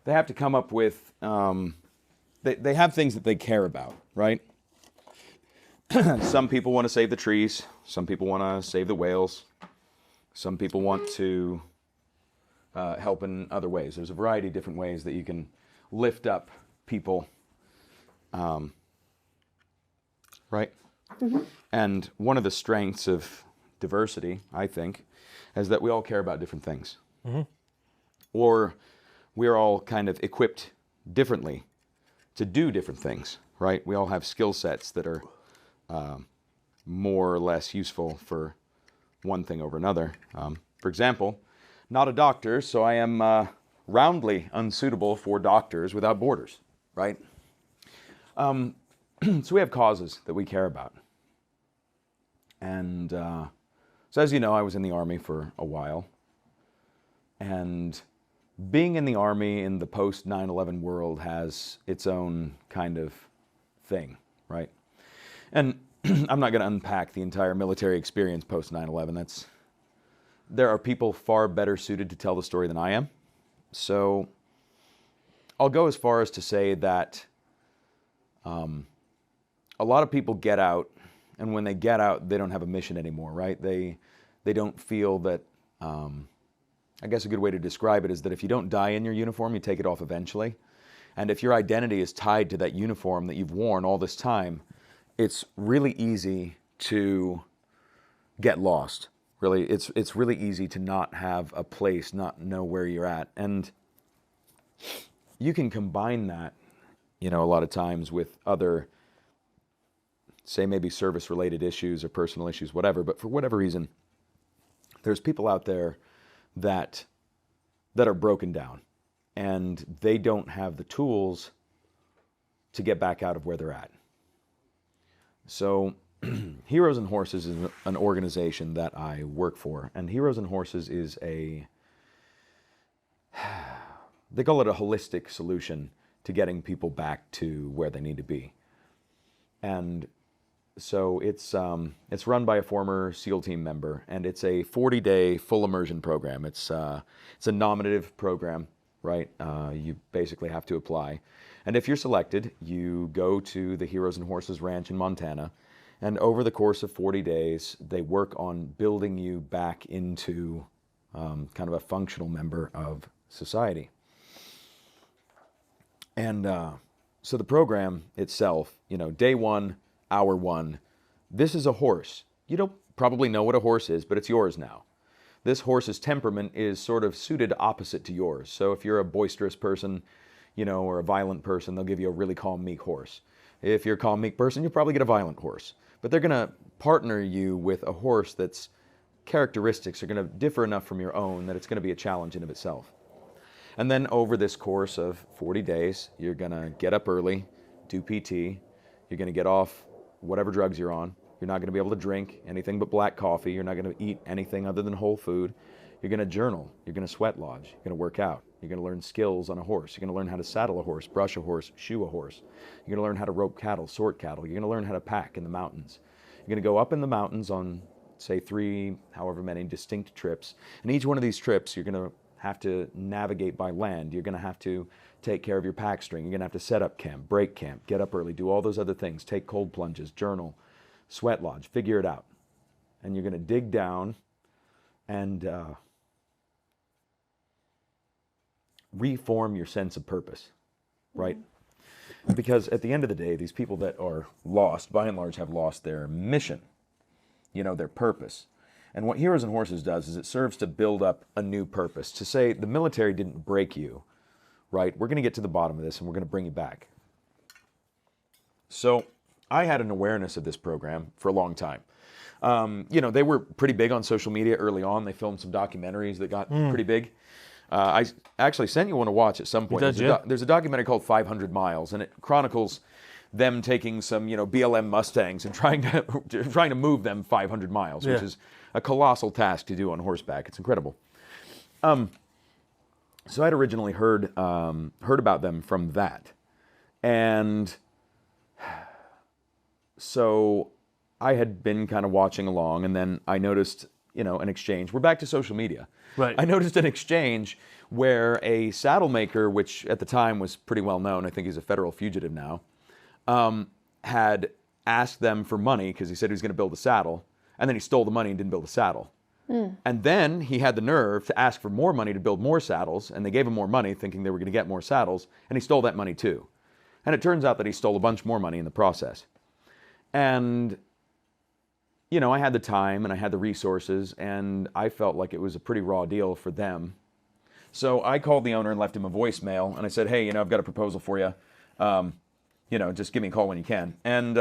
they have to come up with, they have things that they care about, right? Some people want to save the trees. Some people want to save the whales. Some people want to help in other ways. There's a variety of different ways that you can lift up people, right? Mm-hmm. And one of the strengths of diversity, I think, is that we all care about different things. Mm-hmm. Or we're all kind of equipped differently to do different things, right? We all have skill sets that are more or less useful for one thing over another. For example, not a doctor, so I am roundly unsuitable for doctors without borders, right? So we have causes that we care about. And so as you know, I was in the Army for a while. And being in the Army in the post 9/11 world has its own kind of thing, right? And I'm not going to unpack the entire military experience post 9/11. There are people far better suited to tell the story than I am. So I'll go as far as to say that a lot of people get out, and when they get out, they don't have a mission anymore, right? They don't feel that, I guess a good way to describe it is that if you don't die in your uniform, you take it off eventually. And if your identity is tied to that uniform that you've worn all this time, it's really easy to get lost. Really, it's really easy to not have a place, not know where you're at. And you can combine that, a lot of times with other, say maybe service-related issues or personal issues, whatever. But for whatever reason, there's people out there that are broken down, and they don't have the tools to get back out of where they're at. So Heroes and Horses is an organization that I work for, and Heroes and Horses is they call it a holistic solution to getting people back to where they need to be. And so it's run by a former SEAL team member, and it's a 40-day full immersion program. It's a nominative program, right? You basically have to apply. And if you're selected, you go to the Heroes and Horses Ranch in Montana, and over the course of 40 days, they work on building you back into kind of a functional member of society. And so the program itself, day one, hour one, this is a horse. You don't probably know what a horse is, but it's yours now. This horse's temperament is sort of suited opposite to yours. So if you're a boisterous person, or a violent person, they'll give you a really calm, meek horse. If you're a calm, meek person, you'll probably get a violent horse. But they're going to partner you with a horse that's characteristics are going to differ enough from your own that it's going to be a challenge in of itself. And then over this course of 40 days, you're going to get up early, do PT, you're going to get off whatever drugs you're on. You're not going to be able to drink anything but black coffee. You're not going to eat anything other than whole food. You're going to journal. You're going to sweat lodge. You're going to work out. You're going to learn skills on a horse. You're going to learn how to saddle a horse, brush a horse, shoe a horse. You're going to learn how to rope cattle, sort cattle. You're going to learn how to pack in the mountains. You're going to go up in the mountains on, say, 3, however many distinct trips. And each one of these trips, you're going to have to navigate by land. You're going to have to take care of your pack string. You're going to have to set up camp, break camp, get up early, do all those other things, take cold plunges, journal, sweat lodge, figure it out. And you're going to dig down and reform your sense of purpose, right? Because at the end of the day, these people that are lost, by and large, have lost their mission, their purpose. And what Heroes and Horses does is it serves to build up a new purpose, to say the military didn't break you, right? We're going to get to the bottom of this and we're going to bring you back. So I had an awareness of this program for a long time. They were pretty big on social media early on. They filmed some documentaries that got pretty big. I actually sent you one to watch at some point. There's a documentary called 500 Miles, and it chronicles them taking some, BLM Mustangs and trying to move them 500 miles, which is a colossal task to do on horseback. It's incredible. So I'd originally heard about them from that, and so I had been kind of watching along, and then I noticed, an exchange. We're back to social media. Right. I noticed an exchange where a saddle maker, which at the time was pretty well known, I think he's a federal fugitive now, had asked them for money because he said he was going to build a saddle, and then he stole the money and didn't build a saddle. And then he had the nerve to ask for more money to build more saddles, and they gave him more money thinking they were going to get more saddles, and he stole that money too. And it turns out that he stole a bunch more money in the process. And, I had the time and I had the resources, and I felt like it was a pretty raw deal for them. So I called the owner and left him a voicemail, and I said, hey, I've got a proposal for you. Just give me a call when you can. And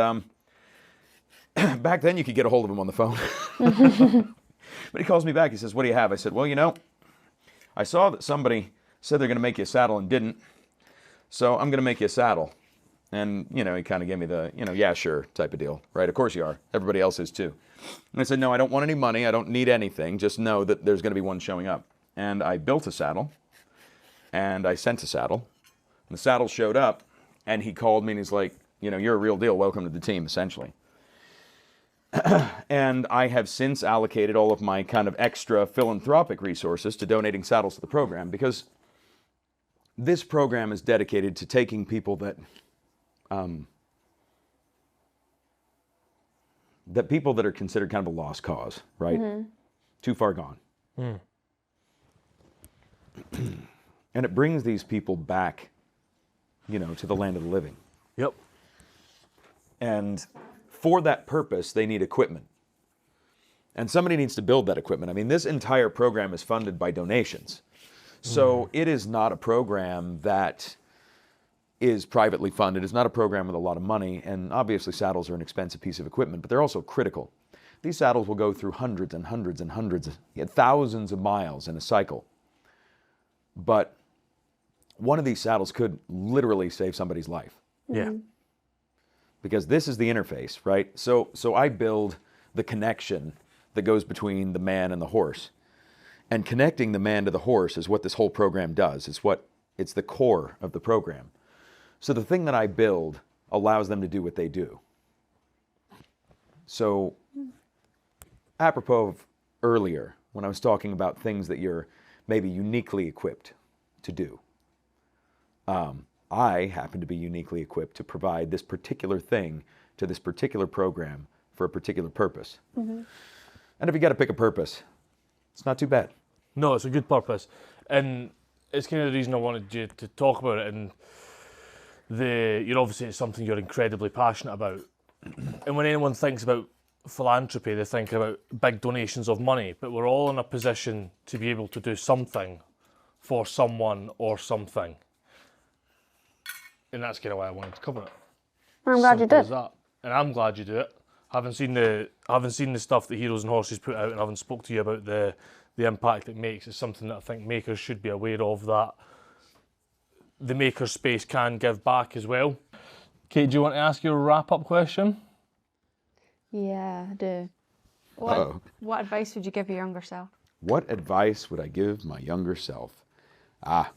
back then you could get a hold of him on the phone. But he calls me back. He says, what do you have? I said, well, I saw that somebody said they're going to make you a saddle and didn't. So I'm going to make you a saddle. And, he kind of gave me the, yeah, sure type of deal, right? Of course you are. Everybody else is too. And I said, no, I don't want any money. I don't need anything. Just know that there's going to be one showing up. And I built a saddle, and I sent a saddle. And the saddle showed up, and he called me and he's like, you're a real deal. Welcome to the team, essentially. And I have since allocated all of my kind of extra philanthropic resources to donating saddles to the program, because this program is dedicated to taking people that people that are considered kind of a lost cause, right? Too far gone. And it brings these people back, to the land of the living. Yep. And for that purpose, they need equipment. And somebody needs to build that equipment. I mean, this entire program is funded by donations. So it is not a program that is privately funded. It's not a program with a lot of money. And obviously saddles are an expensive piece of equipment, but they're also critical. These saddles will go through hundreds and hundreds and hundreds, thousands of miles in a cycle. But one of these saddles could literally save somebody's life. Yeah. Because this is the interface, right? So I build the connection that goes between the man and the horse. And connecting the man to the horse is what this whole program does. It's the core of the program. So the thing that I build allows them to do what they do. So apropos of earlier, when I was talking about things that you're maybe uniquely equipped to do, I happen to be uniquely equipped to provide this particular thing to this particular program for a particular purpose. And if you got to pick a purpose, it's not too bad. No, it's a good purpose. And it's kind of the reason I wanted you to talk about it. And obviously it's something you're incredibly passionate about. And when anyone thinks about philanthropy, they think about big donations of money, but we're all in a position to be able to do something for someone or something. And that's kind of why I wanted to cover it. I'm glad you Simple did. as that. And I'm glad you do it. Having seen the stuff that Heroes and Horses put out, and having spoke to you about the impact it makes, is something that I think makers should be aware of, that the maker space can give back as well. Kate, do you want to ask your wrap-up question? Yeah, I do. What advice would you give your younger self? What advice would I give my younger self? Well,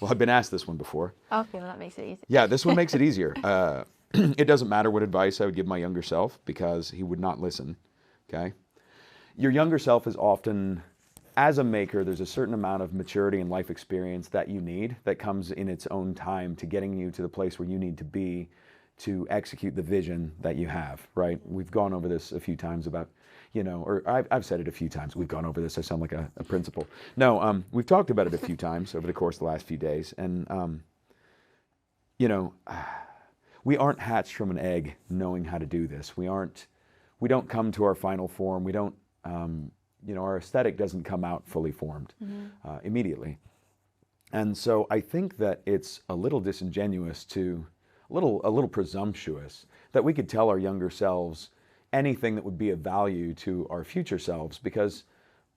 I've been asked this one before. Okay, well that makes it easy. Yeah, this one makes it easier. It doesn't matter what advice I would give my younger self, because he would not listen, okay? Your younger self is often, as a maker, there's a certain amount of maturity and life experience that you need that comes in its own time to getting you to the place where you need to be to execute the vision that you have, right? We've gone over this a few times about, or I've said it a few times. We've gone over this. I sound like a principal. No, we've talked about it a few times over the course of the last few days. And, we aren't hatched from an egg knowing how to do this. We don't come to our final form. We don't, our aesthetic doesn't come out fully formed immediately. And so I think that it's a little disingenuous a little presumptuous that we could tell our younger selves, anything that would be of value to our future selves, because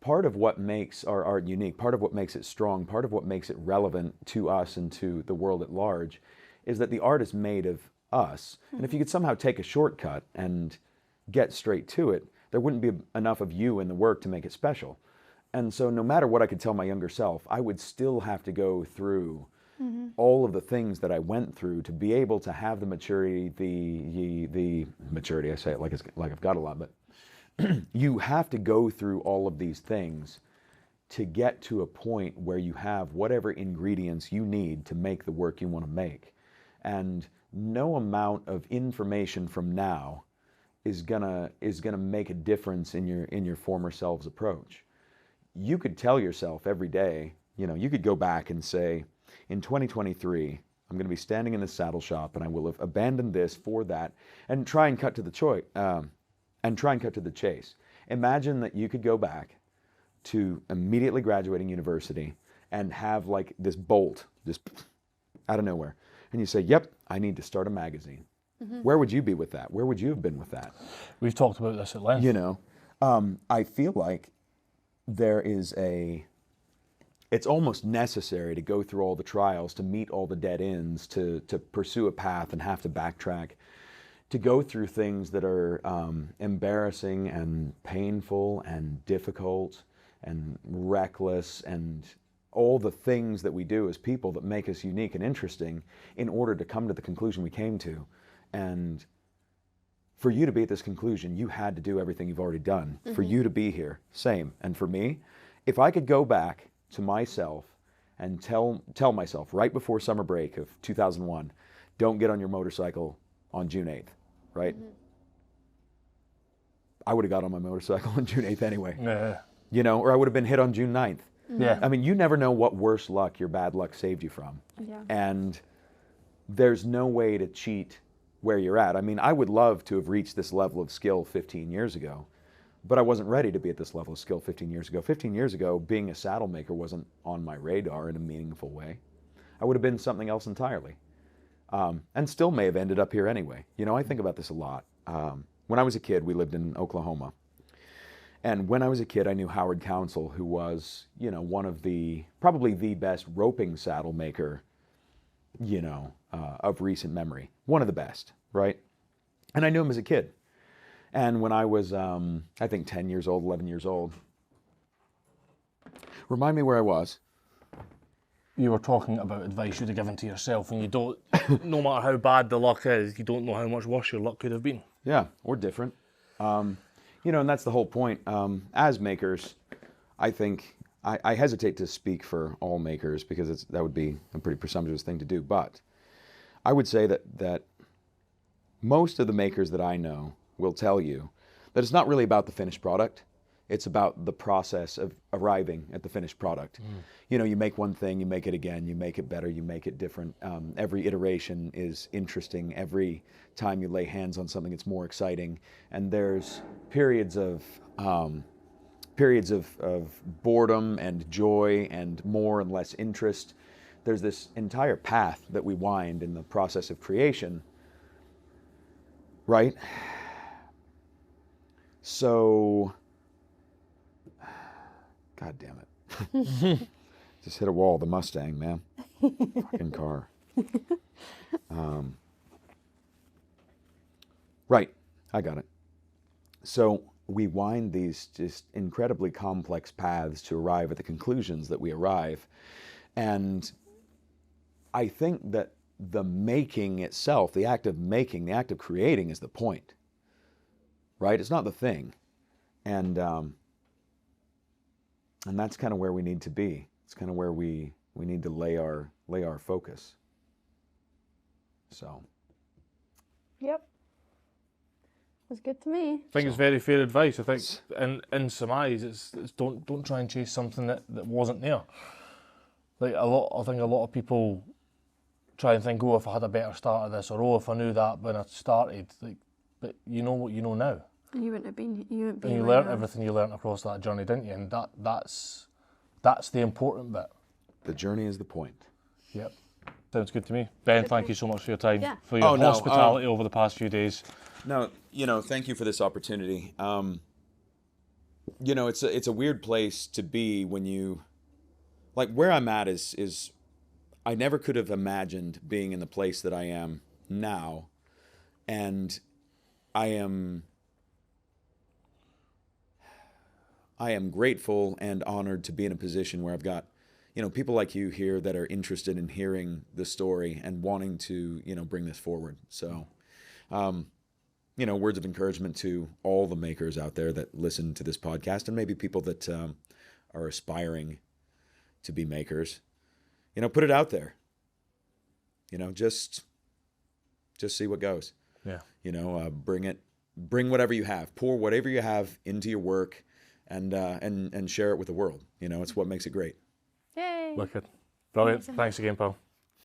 part of what makes our art unique, part of what makes it strong, part of what makes it relevant to us and to the world at large is that the art is made of us. And if you could somehow take a shortcut and get straight to it, there wouldn't be enough of you in the work to make it special. And so no matter what I could tell my younger self, I would still have to go through all of the things that I went through to be able to have the maturity, the maturity, I say it like I've got a lot, but you have to go through all of these things to get to a point where you have whatever ingredients you need to make the work you want to make. And no amount of information from now is gonna make a difference in your former self's approach. You could tell yourself every day, you could go back and say, in 2023, I'm going to be standing in this saddle shop, and I will have abandoned this for that, and try and cut to the chase. Imagine that you could go back to immediately graduating university and have like this bolt just out of nowhere, and you say, "Yep, I need to start a magazine." Where would you be with that? Where would you have been with that? We've talked about this at length. I feel like it's almost necessary to go through all the trials, to meet all the dead ends, to pursue a path and have to backtrack, to go through things that are embarrassing and painful and difficult and reckless, and all the things that we do as people that make us unique and interesting in order to come to the conclusion we came to. And for you to be at this conclusion, you had to do everything you've already done. For you to be here, same. And for me, if I could go back to myself and tell myself right before summer break of 2001, don't get on your motorcycle on June 8th, right? I would have got on my motorcycle on June 8th anyway. Or I would have been hit on June 9th. Yeah. I mean, you never know what worse luck your bad luck saved you from. Yeah. And there's no way to cheat where you're at. I mean, I would love to have reached this level of skill 15 years ago, but I wasn't ready to be at this level of skill 15 years ago. 15 years ago, being a saddle maker wasn't on my radar in a meaningful way. I would have been something else entirely. And still may have ended up here anyway. I think about this a lot. When I was a kid, we lived in Oklahoma. And when I was a kid, I knew Howard Council, who was, one of probably the best roping saddle maker, of recent memory. One of the best, right? And I knew him as a kid. And when I was, I think 10 years old, 11 years old, remind me where I was. You were talking about advice you'd have given to yourself, and you don't, no matter how bad the luck is, you don't know how much worse your luck could have been. Yeah, or different. And that's the whole point. As makers, I think, I hesitate to speak for all makers because that would be a pretty presumptuous thing to do, but I would say that most of the makers that I know will tell you that it's not really about the finished product. It's about the process of arriving at the finished product. You make one thing, you make it again, you make it better, you make it different. Every iteration is interesting. Every time you lay hands on something, it's more exciting. And there's periods of boredom and joy and more and less interest. There's this entire path that we wind in the process of creation, right? So, God damn it. Just hit a wall, the Mustang, man. Fucking car. Right, I got it. So we wind these just incredibly complex paths to arrive at the conclusions that we arrive. And I think that the making itself, the act of making, the act of creating is the point, right? It's not the thing. And that's kind of where we need to be. It's kind of where we need to lay our focus. So. Yep. Was good to me. I think it's very fair advice. I think in surmise, it's don't try and chase something that wasn't there. I think a lot of people try and think, if I had a better start at this, or if I knew that when I started. But you know what you know now. You wouldn't have been. And you learnt everything you learnt across that journey, didn't you? And that's the important bit. The journey is the point. Yep. Sounds good to me. Ben, thank you so much for your time, Yeah. for your hospitality over the past few days. No, thank you for this opportunity. It's a weird place to be when you, like, where I'm at is I never could have imagined being in the place that I am now, and I am grateful and honored to be in a position where I've got, people like you here that are interested in hearing the story and wanting to, bring this forward. So, words of encouragement to all the makers out there that listen to this podcast, and maybe people that are aspiring to be makers. Put it out there. Just see what goes. Yeah. Bring whatever you have, pour whatever you have into your work, and share it with the world. It's what makes it great. Yay! Wicked. Brilliant. Thanks again, Paul.